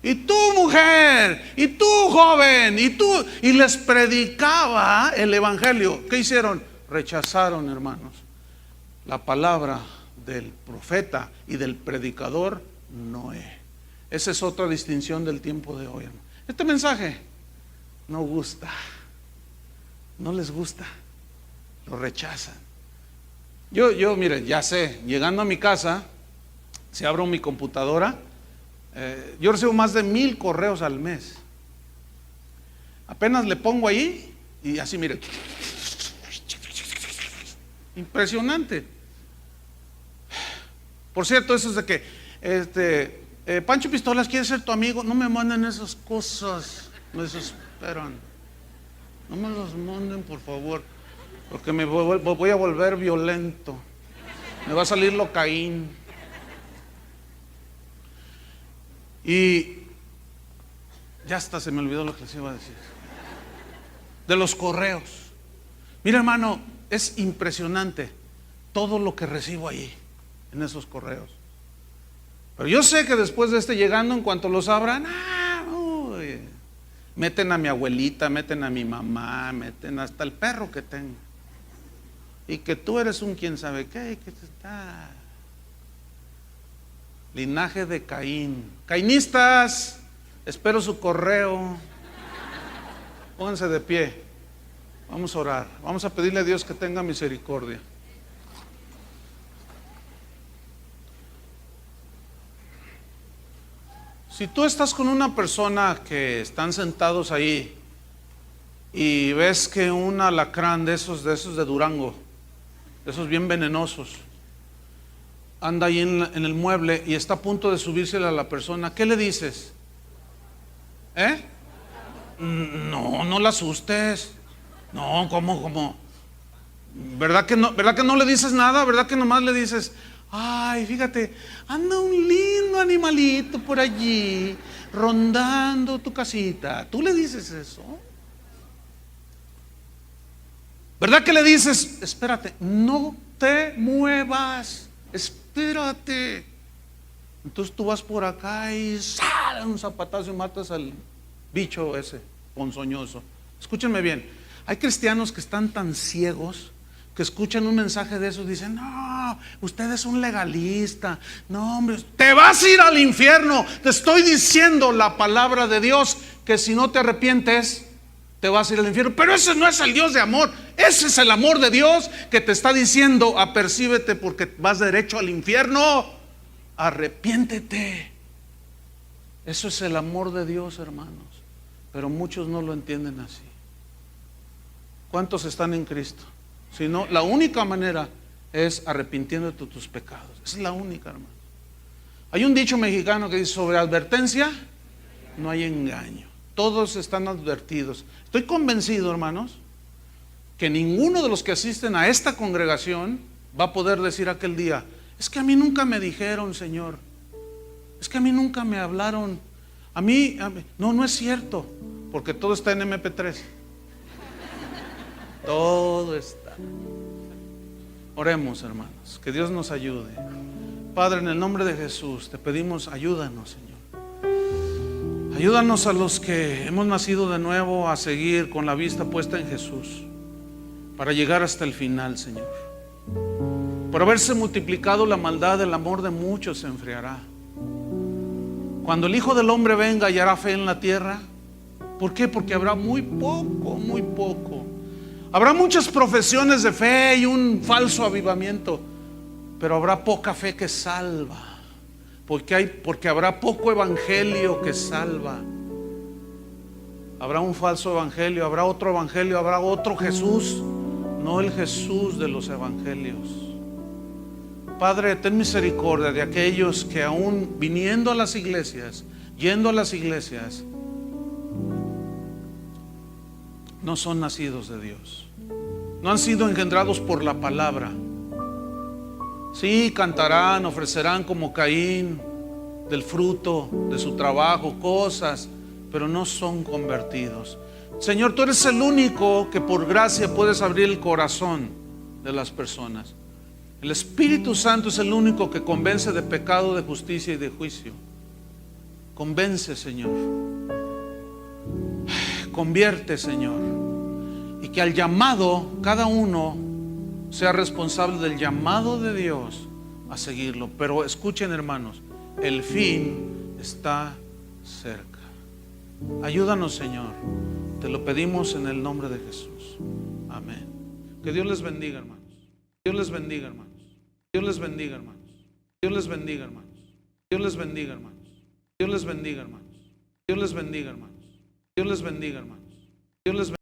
Y tú, mujer, y tú, joven, y tú, y les predicaba el evangelio. ¿Qué hicieron? Rechazaron, hermanos, la palabra del profeta y del predicador Noé. Esa es otra distinción del tiempo de hoy, hermano. Este mensaje no gusta, no les gusta, lo rechazan. Yo, mire, ya sé, llegando a mi casa, si abro mi computadora, yo recibo más de 1000 correos al mes. Apenas le pongo ahí y así, mire, impresionante. Por cierto, eso es de que Pancho Pistolas quiere ser tu amigo. No me manden esas cosas, me desesperan. No me los manden, por favor, porque me voy a volver violento. Me va a salir locaín. Y ya hasta se me olvidó lo que les iba a decir. De los correos. Mira, hermano, es impresionante todo lo que recibo ahí, en esos correos. Pero yo sé que después de llegando, en cuanto los abran, meten a mi abuelita, meten a mi mamá, meten hasta el perro que tengo. Y que tú eres un quién sabe qué, que está. Linaje de Caín. Cainistas, espero su correo. Pónganse de pie. Vamos a orar. Vamos a pedirle a Dios que tenga misericordia. Si tú estás con una persona que están sentados ahí y ves que un alacrán de esos de Durango, de esos bien venenosos, anda ahí en el mueble y está a punto de subírsele a la persona, ¿qué le dices? No, no la asustes. No, ¿cómo? ¿Verdad que no le dices nada? ¿Verdad que nomás le dices: ay, fíjate, anda un lindo animalito por allí rondando tu casita? ¿Tú le dices eso? ¿Verdad que le dices: espérate, no te muevas, espérate, Entonces tú vas por acá y sale un zapatazo y matas al bicho ese ponzoñoso. Escúchenme bien, hay cristianos que están tan ciegos que escuchan un mensaje de esos y dicen: no, usted es un legalista, no hombre, te vas a ir al infierno. Te estoy diciendo la palabra de Dios que si no te arrepientes te vas a ir al infierno. Pero ese no es el Dios de amor, ese es el amor de Dios que te está diciendo: apercíbete porque vas derecho al infierno, arrepiéntete. Eso es el amor de Dios, hermanos, pero muchos no lo entienden así. ¿Cuántos están en Cristo? Si no, la única manera es arrepintiéndote de tus pecados. Esa es la única, hermano. Hay un dicho mexicano que dice: sobre advertencia no hay engaño. Todos están advertidos. Estoy convencido, hermanos, que ninguno de los que asisten a esta congregación va a poder decir aquel día: es que a mí nunca me dijeron, Señor, es que a mí nunca me hablaron. A mí. No es cierto, porque todo está en MP3. Todo está. Oremos, hermanos, que Dios nos ayude. Padre, en el nombre de Jesús te pedimos: ayúdanos, Señor. Ayúdanos a los que hemos nacido de nuevo a seguir con la vista puesta en Jesús, para llegar hasta el final, Señor. Por haberse multiplicado la maldad, el amor de muchos se enfriará. Cuando el Hijo del Hombre venga y hará fe en la tierra. ¿Por qué? Porque habrá muy poco, muy poco. Habrá muchas profesiones de fe y un falso avivamiento, pero habrá poca fe que salva, porque habrá poco evangelio que salva. Habrá un falso evangelio, habrá otro Jesús, no el Jesús de los evangelios. Padre, ten misericordia de aquellos que aún viniendo a las iglesias, yendo a las iglesias, no son nacidos de Dios, no han sido engendrados por la palabra. Sí, cantarán, ofrecerán como Caín del fruto de su trabajo cosas, pero no son convertidos. Señor, tú eres el único que por gracia puedes abrir el corazón de las personas. El Espíritu Santo es el único que convence de pecado, de justicia y de juicio. Convence, Señor. Convierte, Señor, y que al llamado cada uno sea responsable del llamado de Dios a seguirlo. Pero escuchen, hermanos, el fin está cerca. Ayúdanos, Señor, te lo pedimos en el nombre de Jesús. Amén. Que Dios les bendiga, hermanos. Dios les bendiga, hermanos. Dios les bendiga, hermanos. Dios les bendiga, hermanos. Dios les bendiga, hermanos. Dios les bendiga, hermanos. Dios les bendiga, hermanos. Dios les bendiga, hermanos. Dios les bendiga.